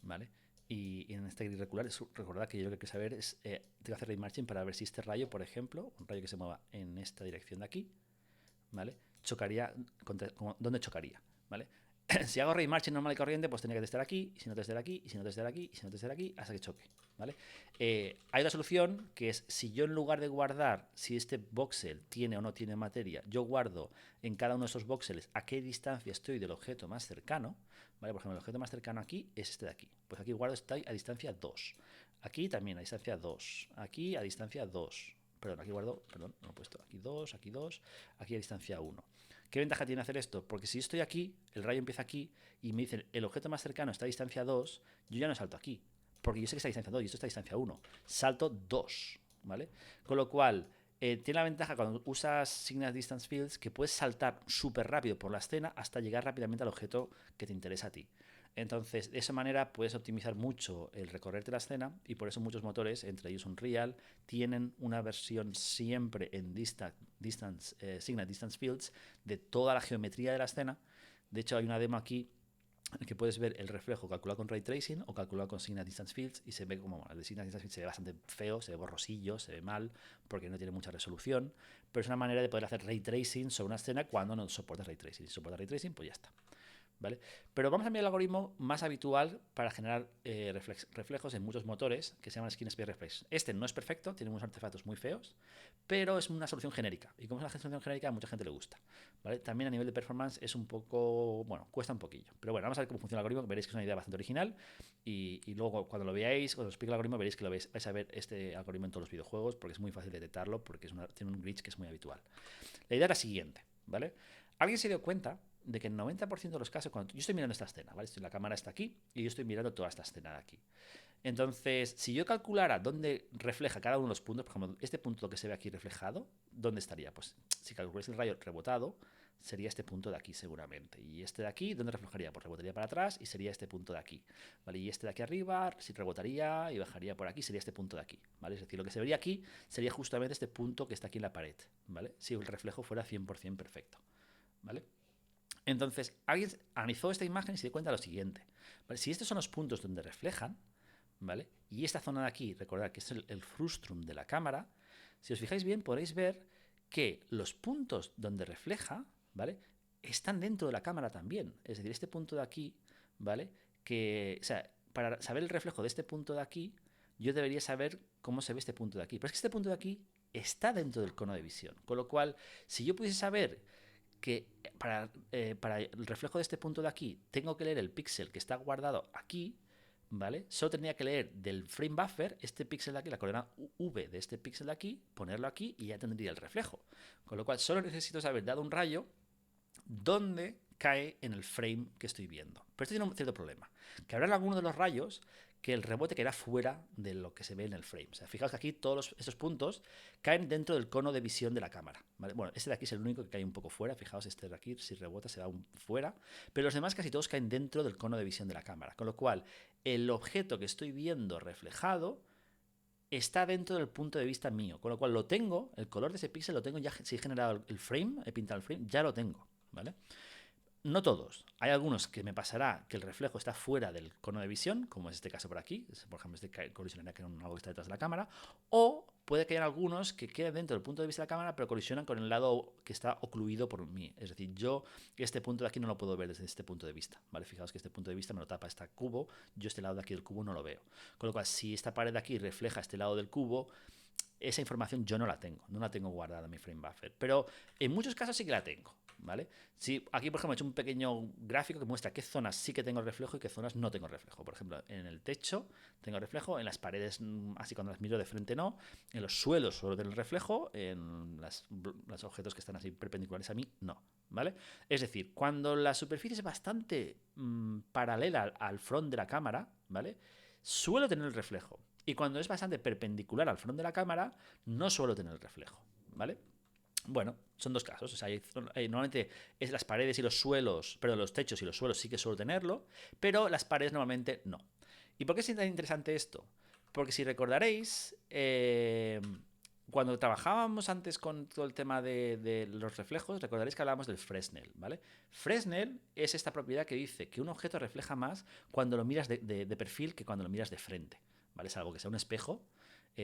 A: ¿vale? Y en este grid regular, recordad que yo lo que hay que saber es, tengo que hacer raymarching para ver si este rayo, por ejemplo, un rayo que se mueva en esta dirección de aquí, ¿vale? Chocaría, ¿dónde chocaría? ¿Vale? Si hago raymarching normal y corriente, pues tendría que testar aquí, y si no testar aquí, y si no testar aquí, y si no testar aquí, hasta que choque, ¿vale? Hay otra solución que es, si yo en lugar de guardar si este voxel tiene o no tiene materia, yo guardo en cada uno de esos voxeles a qué distancia estoy del objeto más cercano, ¿vale? Por ejemplo, el objeto más cercano aquí es este de aquí. Pues aquí guardo, está a distancia 2. Aquí también a distancia 2. Aquí a distancia 2. Perdón, aquí guardo, perdón, no he puesto aquí 2, aquí a distancia 1. ¿Qué ventaja tiene hacer esto? Porque si yo estoy aquí, el rayo empieza aquí y me dicen el objeto más cercano está a distancia 2, yo ya no salto aquí. Porque yo sé que está a distancia 2 y esto está a distancia 1. Salto 2, ¿vale? Con lo cual, tiene la ventaja cuando usas Signal Distance Fields que puedes saltar súper rápido por la escena hasta llegar rápidamente al objeto que te interesa a ti. Entonces, de esa manera puedes optimizar mucho el recorrerte la escena y por eso muchos motores, entre ellos Unreal, tienen una versión siempre en Signal Distance Fields de toda la geometría de la escena. De hecho, hay una demo aquí en que puedes ver el reflejo calculado con Ray Tracing o calculado con Signal Distance Fields y se ve como, bueno, el de Signal Distance Fields se ve bastante feo, se ve borrosillo, se ve mal porque no tiene mucha resolución, pero es una manera de poder hacer Ray Tracing sobre una escena cuando no soporta Ray Tracing. Si soporta Ray Tracing, pues ya está. ¿vale? Pero vamos a mirar el algoritmo más habitual para generar reflejos en muchos motores, que se llaman Skin Space Reflex. Este no es perfecto, tiene unos artefactos muy feos, pero es una solución genérica. Y como es una solución genérica, a mucha gente le gusta, ¿vale? También a nivel de performance es un poco, bueno, cuesta un poquillo. Pero bueno, vamos a ver cómo funciona el algoritmo, veréis que es una idea bastante original. Y luego cuando lo veáis, cuando os explique el algoritmo, veréis que vais a ver este algoritmo en todos los videojuegos, porque es muy fácil de detectarlo, porque tiene un glitch que es muy habitual. La idea es la siguiente, ¿vale? Alguien se dio cuenta de que en 90% de los casos, cuando yo estoy mirando esta escena, ¿vale? La cámara está aquí y yo estoy mirando toda esta escena de aquí. Entonces, si yo calculara dónde refleja cada uno de los puntos, por ejemplo, este punto que se ve aquí reflejado, ¿dónde estaría? Pues si calculáis el rayo rebotado, sería este punto de aquí seguramente. Y este de aquí, ¿dónde reflejaría? Pues rebotaría para atrás y sería este punto de aquí, ¿vale? Y este de aquí arriba, si rebotaría y bajaría por aquí, sería este punto de aquí, ¿vale? Es decir, lo que se vería aquí sería justamente este punto que está aquí en la pared, ¿vale? Si el reflejo fuera 100% perfecto, ¿vale? Entonces, alguien analizó esta imagen y se dio cuenta de lo siguiente, ¿vale? Si estos son los puntos donde reflejan, ¿vale? Y esta zona de aquí, recordad que es el frustrum de la cámara, si os fijáis bien podréis ver que los puntos donde refleja, ¿vale? Están dentro de la cámara también. Es decir, este punto de aquí, ¿vale? Que, o sea, para saber el reflejo de este punto de aquí, yo debería saber cómo se ve este punto de aquí. Pero es que este punto de aquí está dentro del cono de visión. Con lo cual, si yo pudiese saber que para el reflejo de este punto de aquí tengo que leer el píxel que está guardado aquí, ¿vale? Solo tendría que leer del frame buffer este píxel de aquí, la coordenada V de este píxel de aquí, ponerlo aquí y ya tendría el reflejo. Con lo cual solo necesito saber, dado un rayo, dónde cae en el frame que estoy viendo. Pero esto tiene un cierto problema, que habrá algunos de los rayos que el rebote quedará fuera de lo que se ve en el frame. O sea, fijaos que aquí todos esos puntos caen dentro del cono de visión de la cámara, ¿vale? Bueno, este de aquí es el único que cae un poco fuera. Fijaos, este de aquí, si rebota, se va fuera. Pero los demás casi todos caen dentro del cono de visión de la cámara. Con lo cual, el objeto que estoy viendo reflejado está dentro del punto de vista mío. Con lo cual, lo tengo, el color de ese píxel lo tengo ya, si he generado el frame, he pintado el frame, ya lo tengo, ¿vale? No todos. Hay algunos que me pasará que el reflejo está fuera del cono de visión, como es este caso por aquí. Por ejemplo, este colisionaría con algo que está detrás de la cámara. O puede que haya algunos que queden dentro del punto de vista de la cámara, pero colisionan con el lado que está ocluido por mí. Es decir, yo este punto de aquí no lo puedo ver desde este punto de vista, ¿vale? Fijaos que este punto de vista me lo tapa este cubo. Yo este lado de aquí del cubo no lo veo. Con lo cual, si esta pared de aquí refleja este lado del cubo, esa información yo no la tengo guardada en mi frame buffer. Pero en muchos casos sí que la tengo, ¿vale? Si aquí, por ejemplo, he hecho un pequeño gráfico que muestra qué zonas sí que tengo reflejo y qué zonas no tengo reflejo. Por ejemplo, en el techo tengo reflejo, en las paredes, así cuando las miro de frente no, en los suelos suelo tener reflejo, en los objetos que están así perpendiculares a mí no, ¿vale? Es decir, cuando la superficie es bastante paralela al front de la cámara, ¿vale? Suelo tener el reflejo. Y cuando es bastante perpendicular al front de la cámara, no suelo tener el reflejo, ¿vale? Bueno, son dos casos. O sea, normalmente es las paredes y los suelos, pero los techos y los suelos sí que suelo tenerlo, pero las paredes normalmente no. ¿Y por qué es tan interesante esto? Porque si recordaréis, cuando trabajábamos antes con todo el tema de los reflejos, recordaréis que hablábamos del Fresnel, ¿vale? Fresnel es esta propiedad que dice que un objeto refleja más cuando lo miras de perfil que cuando lo miras de frente, ¿vale? Es algo que sea un espejo.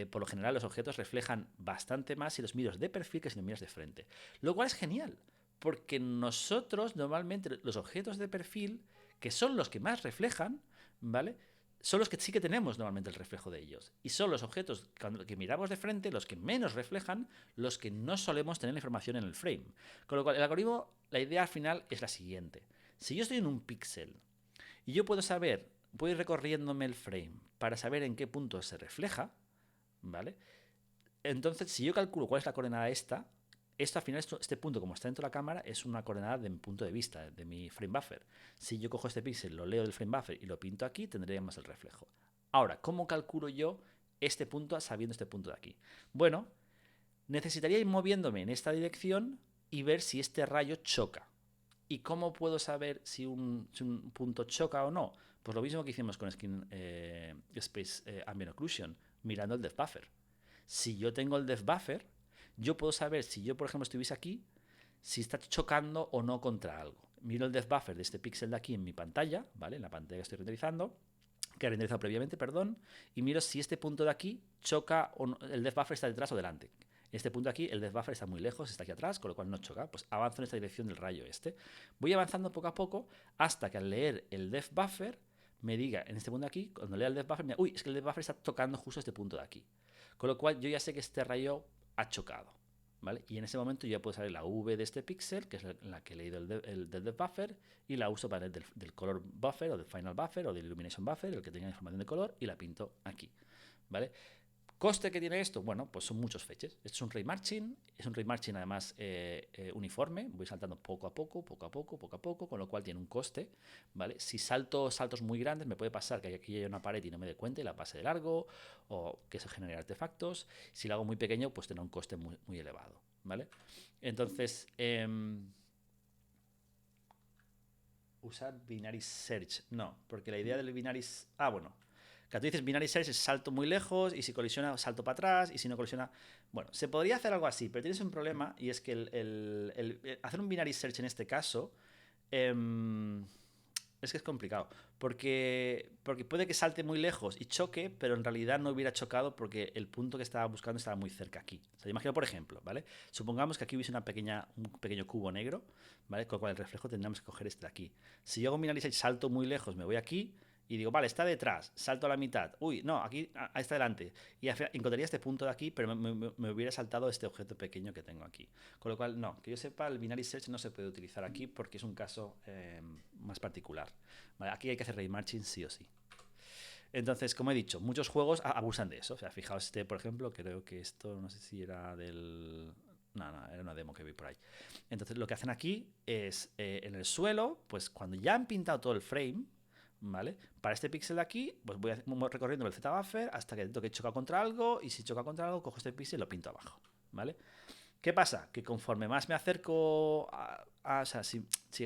A: Por lo general los objetos reflejan bastante más si los miras de perfil que si los miras de frente. Lo cual es genial, porque nosotros normalmente los objetos de perfil, que son los que más reflejan, ¿vale? Son los que sí que tenemos normalmente el reflejo de ellos. Y son los objetos que miramos de frente los que menos reflejan, los que no solemos tener la información en el frame. Con lo cual, el algoritmo, la idea al final es la siguiente. Si yo estoy en un píxel y yo puedo ir recorriéndome el frame para saber en qué punto se refleja, ¿vale? Entonces, si yo calculo cuál es la coordenada esto al final, este punto, como está dentro de la cámara, es una coordenada de mi punto de vista, de mi frame buffer. Si yo cojo este píxel, lo leo del frame buffer y lo pinto aquí, tendríamos el reflejo. Ahora, ¿cómo calculo yo este punto sabiendo este punto de aquí? Bueno, necesitaría ir moviéndome en esta dirección y ver si este rayo choca. ¿Y cómo puedo saber si un punto choca o no? Pues lo mismo que hicimos con Skin Space Ambient Occlusion, mirando el depth buffer. Si yo tengo el depth buffer, yo puedo saber si yo, por ejemplo, estuviese aquí, si está chocando o no contra algo. Miro el depth buffer de este píxel de aquí en mi pantalla, ¿vale? En la pantalla que estoy renderizando, que he renderizado previamente, perdón, y miro si este punto de aquí choca o no, el depth buffer está detrás o delante. Este punto aquí, el depth buffer está muy lejos, está aquí atrás, con lo cual no choca. Pues avanzo en esta dirección del rayo este. Voy avanzando poco a poco hasta que al leer el depth buffer me diga, en este punto aquí, cuando lea el depth buffer, me diga, uy, es que el depth buffer está tocando justo este punto de aquí. Con lo cual yo ya sé que este rayo ha chocado. ¿Vale? Y en ese momento yo ya puedo saber la V de este píxel, que es la que he leído el depth buffer, y la uso para el del color buffer, o del final buffer, o del illumination buffer, el que tenga información de color, y la pinto aquí. ¿Vale? ¿Coste que tiene esto? Bueno, pues son muchos fetches. Esto es un ray marching, además uniforme, voy saltando poco a poco, con lo cual tiene un coste, ¿vale? Si salto saltos muy grandes, me puede pasar que aquí haya una pared y no me dé cuenta y la pase de largo, o que se genere artefactos. Si lo hago muy pequeño, pues tendrá un coste muy, muy elevado, ¿vale? Entonces, usar binary search, no, porque la idea del binary... Ah, bueno, que tú dices binary search es salto muy lejos y si colisiona salto para atrás y si no colisiona... Bueno, se podría hacer algo así, pero tienes un problema y es que hacer un binary search en este caso es que es complicado. Porque puede que salte muy lejos y choque, pero en realidad no hubiera chocado porque el punto que estaba buscando estaba muy cerca aquí. O sea, imagino, por ejemplo, ¿vale? Supongamos que aquí hubiese un pequeño cubo negro, ¿vale? Con el cual el reflejo tendríamos que coger este de aquí. Si yo hago un binary search, salto muy lejos, me voy aquí y digo, vale, está detrás, salto a la mitad. Uy, no, aquí está delante. Y al final encontraría este punto de aquí, pero me hubiera saltado este objeto pequeño que tengo aquí. Con lo cual, no, que yo sepa, el binary search no se puede utilizar aquí porque es un caso más particular. Vale, aquí hay que hacer ray marching sí o sí. Entonces, como he dicho, muchos juegos abusan de eso. O sea, fijaos, por ejemplo, creo que esto, no sé si era del... No, era una demo que vi por ahí. Entonces, lo que hacen aquí es, en el suelo, pues cuando ya han pintado todo el frame, ¿vale? Para este píxel de aquí, pues voy recorriendo el Z-buffer hasta que toque choca contra algo, y si choca contra algo, cojo este píxel y lo pinto abajo, ¿vale? ¿Qué pasa? Que conforme más me acerco o sea, si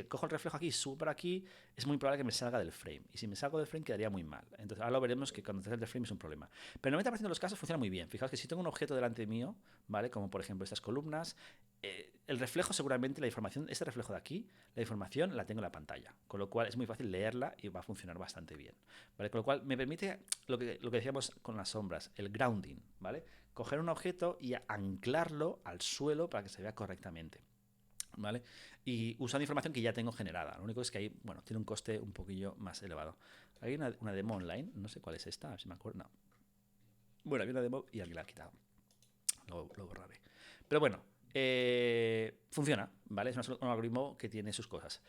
A: cojo el reflejo aquí y subo por aquí, es muy probable que me salga del frame. Y si me salgo del frame quedaría muy mal. Entonces ahora lo veremos que cuando te sales del frame es un problema. Pero en el 90% de los casos funciona muy bien. Fijaos que si tengo un objeto delante mío, ¿vale? Como por ejemplo estas columnas, el reflejo seguramente, la información, este reflejo de aquí, la información la tengo en la pantalla. Con lo cual es muy fácil leerla y va a funcionar bastante bien. ¿Vale? Con lo cual me permite lo que decíamos con las sombras, el grounding, ¿vale? Coger un objeto y anclarlo al suelo para que se vea correctamente, ¿vale? Y usando información que ya tengo generada. Lo único es que ahí, bueno, tiene un coste un poquillo más elevado. Hay una demo online, no sé cuál es esta, a ver si me acuerdo. No. Bueno, había una demo y alguien la ha quitado. Lo borraré. Pero bueno, funciona, ¿vale? Es un algoritmo que tiene sus cosas.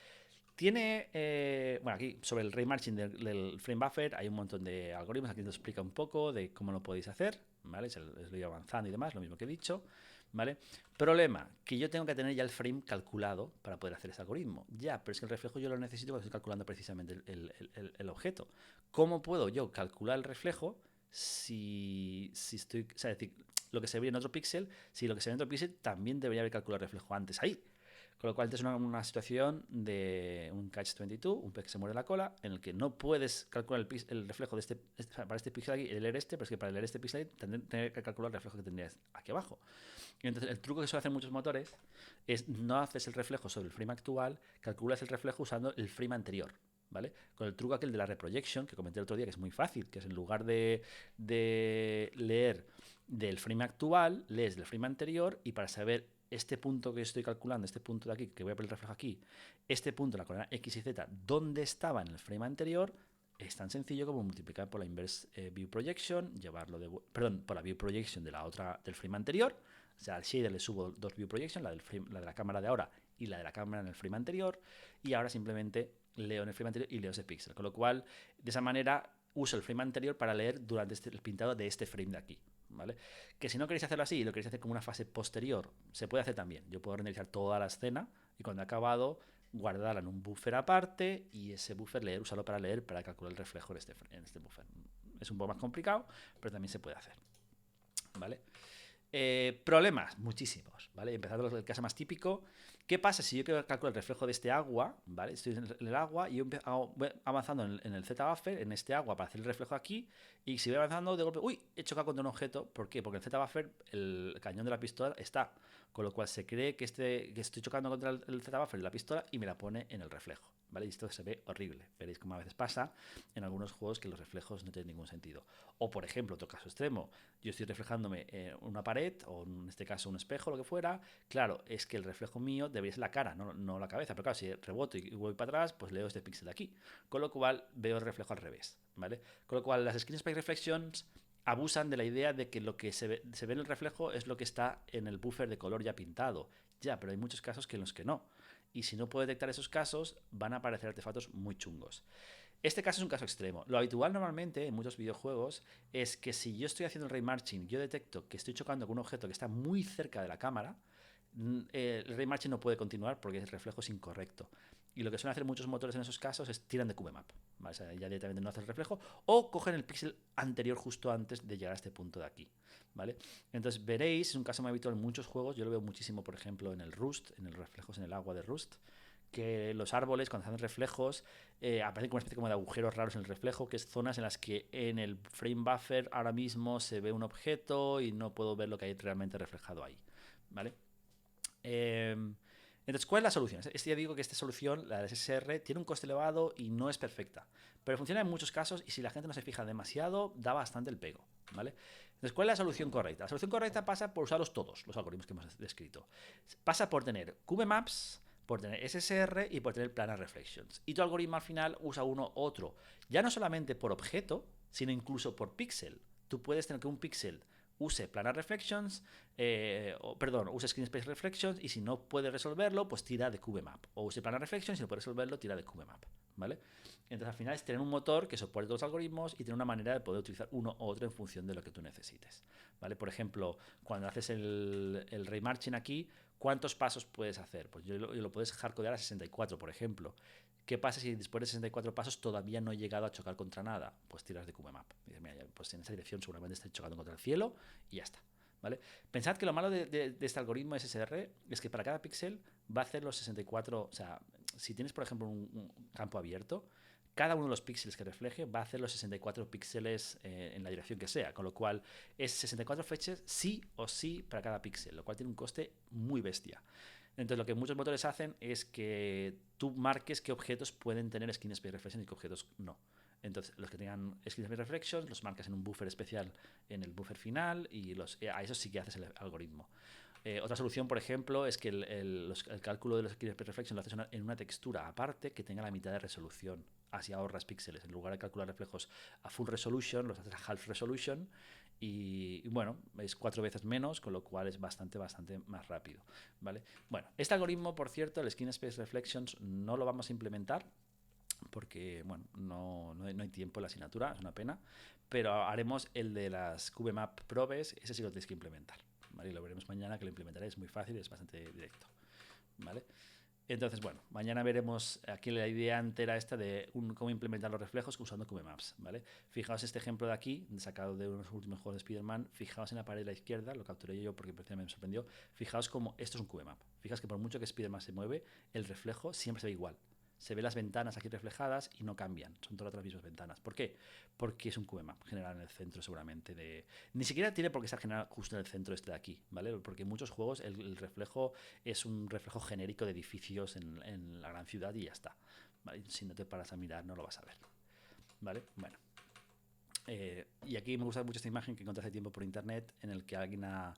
A: Tiene, bueno, aquí sobre el ray marching del frame buffer hay un montón de algoritmos, aquí te explica un poco de cómo lo podéis hacer, ¿vale? Se lo he ido avanzando y demás, lo mismo que he dicho, ¿vale? Problema, que yo tengo que tener ya el frame calculado para poder hacer ese algoritmo. Ya, pero es que el reflejo yo lo necesito cuando estoy calculando precisamente el objeto. ¿Cómo puedo yo calcular el reflejo si estoy, o sea, es decir, lo que se ve en otro píxel, si lo que se ve en otro píxel también debería haber calculado el reflejo antes ahí? Con lo cual, es una situación de un catch-22, un pez que se muere la cola, en el que no puedes calcular el reflejo de para este píxel aquí, el leer pero es que para leer este píxel tendré que calcular el reflejo que tendrías aquí abajo. Y entonces, el truco que suelen hacer muchos motores es no haces el reflejo sobre el frame actual, calculas el reflejo usando el frame anterior. ¿Vale? Con el truco aquel de la reprojection, que comenté el otro día, que es muy fácil, que es en lugar de leer del frame actual, lees del frame anterior y para saber este punto que estoy calculando, este punto de aquí, que voy a poner el reflejo aquí, este punto, la coordenada X y Z, ¿dónde estaba en el frame anterior? Es tan sencillo como multiplicar por la inverse view projection, por la view projection de la otra, del frame anterior. O sea, al shader le subo dos view projection, la de la cámara de ahora y la de la cámara en el frame anterior, y ahora simplemente leo en el frame anterior y leo ese píxel. Con lo cual, de esa manera, uso el frame anterior para leer durante el pintado de este frame de aquí. ¿Vale? Que si no queréis hacerlo así y lo queréis hacer como una fase posterior, se puede hacer también. Yo puedo renderizar toda la escena y cuando he acabado, guardarla en un buffer aparte y ese buffer usarlo para leer, para calcular el reflejo en este buffer. Es un poco más complicado, pero también se puede hacer. ¿Vale? Problemas, muchísimos, ¿vale? Empezando con el caso más típico, ¿Qué pasa si yo quiero calcular el reflejo de este agua? ¿Vale? Estoy en el agua y yo voy avanzando en el Z-buffer, en este agua, para hacer el reflejo aquí. Y si voy avanzando, de golpe, ¡uy! He chocado contra un objeto. ¿Por qué? Porque el Z-buffer, el cañón de la pistola, está. Con lo cual se cree que estoy chocando contra el Z-buffer de la pistola y me la pone en el reflejo. ¿Vale? Y esto se ve horrible. Veréis cómo a veces pasa en algunos juegos que los reflejos no tienen ningún sentido. O, por ejemplo, otro caso extremo. Yo estoy reflejándome en una pared, o en este caso un espejo, lo que fuera. Claro, es que el reflejo mío debería ser la cara, no la cabeza. Pero claro, si reboto y voy para atrás, pues leo este píxel de aquí. Con lo cual veo el reflejo al revés. ¿Vale? Con lo cual las Screen Space Reflections abusan de la idea de que lo que se ve en el reflejo es lo que está en el buffer de color ya pintado. Ya, pero hay muchos casos en los que no. Y si no puedo detectar esos casos, van a aparecer artefactos muy chungos. Este caso es un caso extremo. Lo habitual normalmente en muchos videojuegos es que si yo estoy haciendo el ray marching, yo detecto que estoy chocando con un objeto que está muy cerca de la cámara, el ray marching no puede continuar porque el reflejo es incorrecto. Y lo que suelen hacer muchos motores en esos casos es tiran de QBMap. ¿Vale? O sea, ya directamente no hace el reflejo. O cogen el píxel anterior justo antes de llegar a este punto de aquí. ¿Vale? Entonces veréis, es un caso muy habitual en muchos juegos. Yo lo veo muchísimo, por ejemplo, en el Rust, en el reflejos en el agua de Rust, que los árboles, cuando hacen reflejos, aparecen como una especie como de agujeros raros en el reflejo, que es zonas en las que en el frame buffer ahora mismo se ve un objeto y no puedo ver lo que hay realmente reflejado ahí. ¿Vale? Entonces, ¿cuál es la solución? Ya digo que esta solución, la de SSR, tiene un coste elevado y no es perfecta, pero funciona en muchos casos y si la gente no se fija demasiado, da bastante el pego. ¿Vale? Entonces, ¿cuál es la solución correcta? La solución correcta pasa por usarlos todos, los algoritmos que hemos descrito. Pasa por tener QBMaps, por tener SSR y por tener Planar Reflections. Y tu algoritmo al final usa uno u otro. Ya no solamente por objeto, sino incluso por píxel. Tú puedes tener que un píxel use Planar Reflections, use Screen Space Reflections, y si no puede resolverlo, pues tira de QBMap. O use Planar Reflections, si no puede resolverlo, tira de QBMap. ¿Vale? Entonces al final es tener un motor que soporte todos los algoritmos y tener una manera de poder utilizar uno u otro en función de lo que tú necesites. ¿Vale? Por ejemplo, cuando haces el ray marching aquí, ¿cuántos pasos puedes hacer? Pues yo lo puedes hardcodear a 64, por ejemplo. ¿Qué pasa si después de 64 pasos todavía no he llegado a chocar contra nada? Pues tiras de QBMap. Dices, mira, pues en esa dirección seguramente estoy chocando contra el cielo y ya está. ¿Vale? Pensad que lo malo de este algoritmo SSR es que para cada píxel va a hacer los 64. O sea, si tienes, por ejemplo, un campo abierto, cada uno de los píxeles que refleje va a hacer los 64 píxeles en la dirección que sea, con lo cual es 64 fetches sí o sí para cada píxel, lo cual tiene un coste muy bestia. Entonces lo que muchos motores hacen es que tú marques qué objetos pueden tener Screen Space Reflection y qué objetos no. Entonces los que tengan Screen Space Reflections los marcas en un buffer especial en el buffer final y a eso sí que haces el algoritmo. Otra solución, por ejemplo, es que el cálculo de los Screen Space Reflections lo haces en una textura aparte que tenga la mitad de resolución. Así ahorras píxeles. En lugar de calcular reflejos a full resolution, los haces a half resolution y bueno, es 4 veces menos, con lo cual es bastante más rápido. ¿Vale? Bueno, este algoritmo, por cierto, el Screen Space Reflections, no lo vamos a implementar porque bueno, no hay tiempo en la asignatura, es una pena, pero haremos el de las QBMap probes, ese sí lo tenéis que implementar. ¿Vale? Y lo veremos mañana, que lo implementaré, es muy fácil, es bastante directo. ¿Vale? Entonces, bueno, mañana veremos aquí la idea entera esta de cómo implementar los reflejos usando QBMaps, ¿vale? Fijaos este ejemplo de aquí, sacado de unos últimos juegos de Spider-Man. Fijaos en la pared de la izquierda, lo capturé yo porque me sorprendió. Fijaos cómo esto es un QBMap. Fijaos que por mucho que Spider-Man se mueve, el reflejo siempre se ve igual. Se ven las ventanas aquí reflejadas y no cambian, son todas las mismas ventanas. ¿Por qué? Porque es un QBMap generado en el centro seguramente de... Ni siquiera tiene por qué estar generado justo en el centro este de aquí, ¿vale? Porque en muchos juegos el reflejo es un reflejo genérico de edificios en la gran ciudad y ya está. ¿Vale? Si no te paras a mirar no lo vas a ver. ¿Vale? Bueno. Y aquí me gusta mucho esta imagen que encontré hace tiempo por internet en el que alguien ha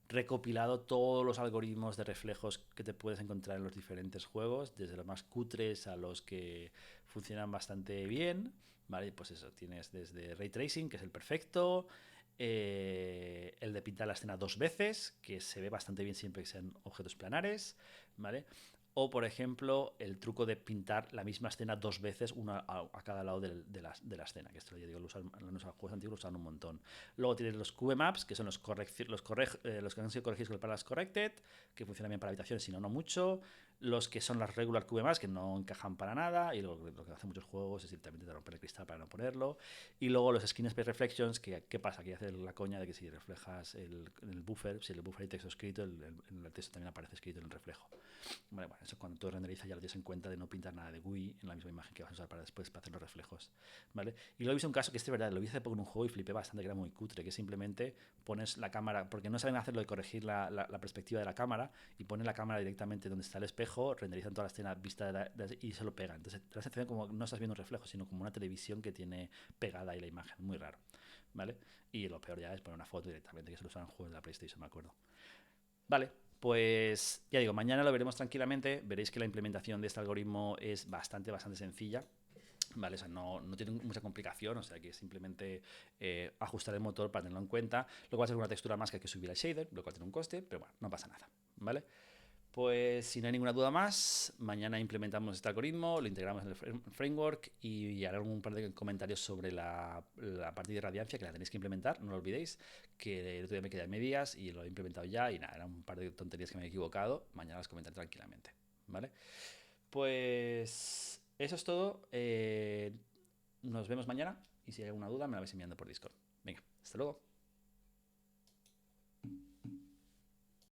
A: recopilado todos los algoritmos de reflejos que te puedes encontrar en los diferentes juegos, desde los más cutres a los que funcionan bastante bien, ¿vale? Pues eso, tienes desde Ray Tracing, que es el perfecto, el de pintar la escena 2 veces, que se ve bastante bien siempre que sean objetos planares, ¿vale? O, por ejemplo, el truco de pintar la misma escena 2 veces, una a cada lado de la escena, que esto ya digo, los juegos antiguos lo usan un montón. Luego tienes los QBMaps, que son los que han sido corregidos con el Parallax Corrected, que funcionan bien para habitaciones, si no, no mucho. los que son las regular QV+, que no encajan para nada, y lo que hacen muchos juegos es directamente de romper el cristal para no ponerlo. Y luego los Skin Space Reflections, que ¿qué pasa? Que hace la coña de que si reflejas en el buffer, si el buffer hay texto escrito, el texto también aparece escrito en el reflejo. Vale, bueno, eso cuando tú renderizas ya lo tienes en cuenta de no pintar nada de GUI en la misma imagen que vas a usar para después para hacer los reflejos, ¿vale? Y luego he visto un caso que este es verdad, lo vi hace poco en un juego y flipé bastante, que era muy cutre, que simplemente pones la cámara, porque no saben hacerlo de corregir la perspectiva de la cámara, y ponen la cámara directamente donde está el espejo, renderizan toda la escena vista y se lo pegan. Entonces te da la sensación como no estás viendo un reflejo, sino como una televisión que tiene pegada ahí la imagen, muy raro, ¿vale? Y lo peor ya es poner una foto directamente, que se lo usan en juegos de la PlayStation, me acuerdo. Vale, pues ya digo, mañana lo veremos tranquilamente. Veréis que la implementación de este algoritmo es bastante sencilla. Vale, o sea, no tiene mucha complicación, o sea que simplemente ajustar el motor para tenerlo en cuenta. Luego va a ser una textura más que hay que subir al shader, lo cual tiene un coste, pero bueno, no pasa nada. ¿Vale? Pues si no hay ninguna duda más, mañana implementamos este algoritmo, lo integramos en el framework y haré un par de comentarios sobre la parte de radiancia que la tenéis que implementar, no lo olvidéis, que el otro día me quedé a medias y lo he implementado ya y nada, eran un par de tonterías que me he equivocado, mañana las comentaré tranquilamente, ¿vale? Pues eso es todo, nos vemos mañana y si hay alguna duda me la vais enviando por Discord. Venga, hasta luego.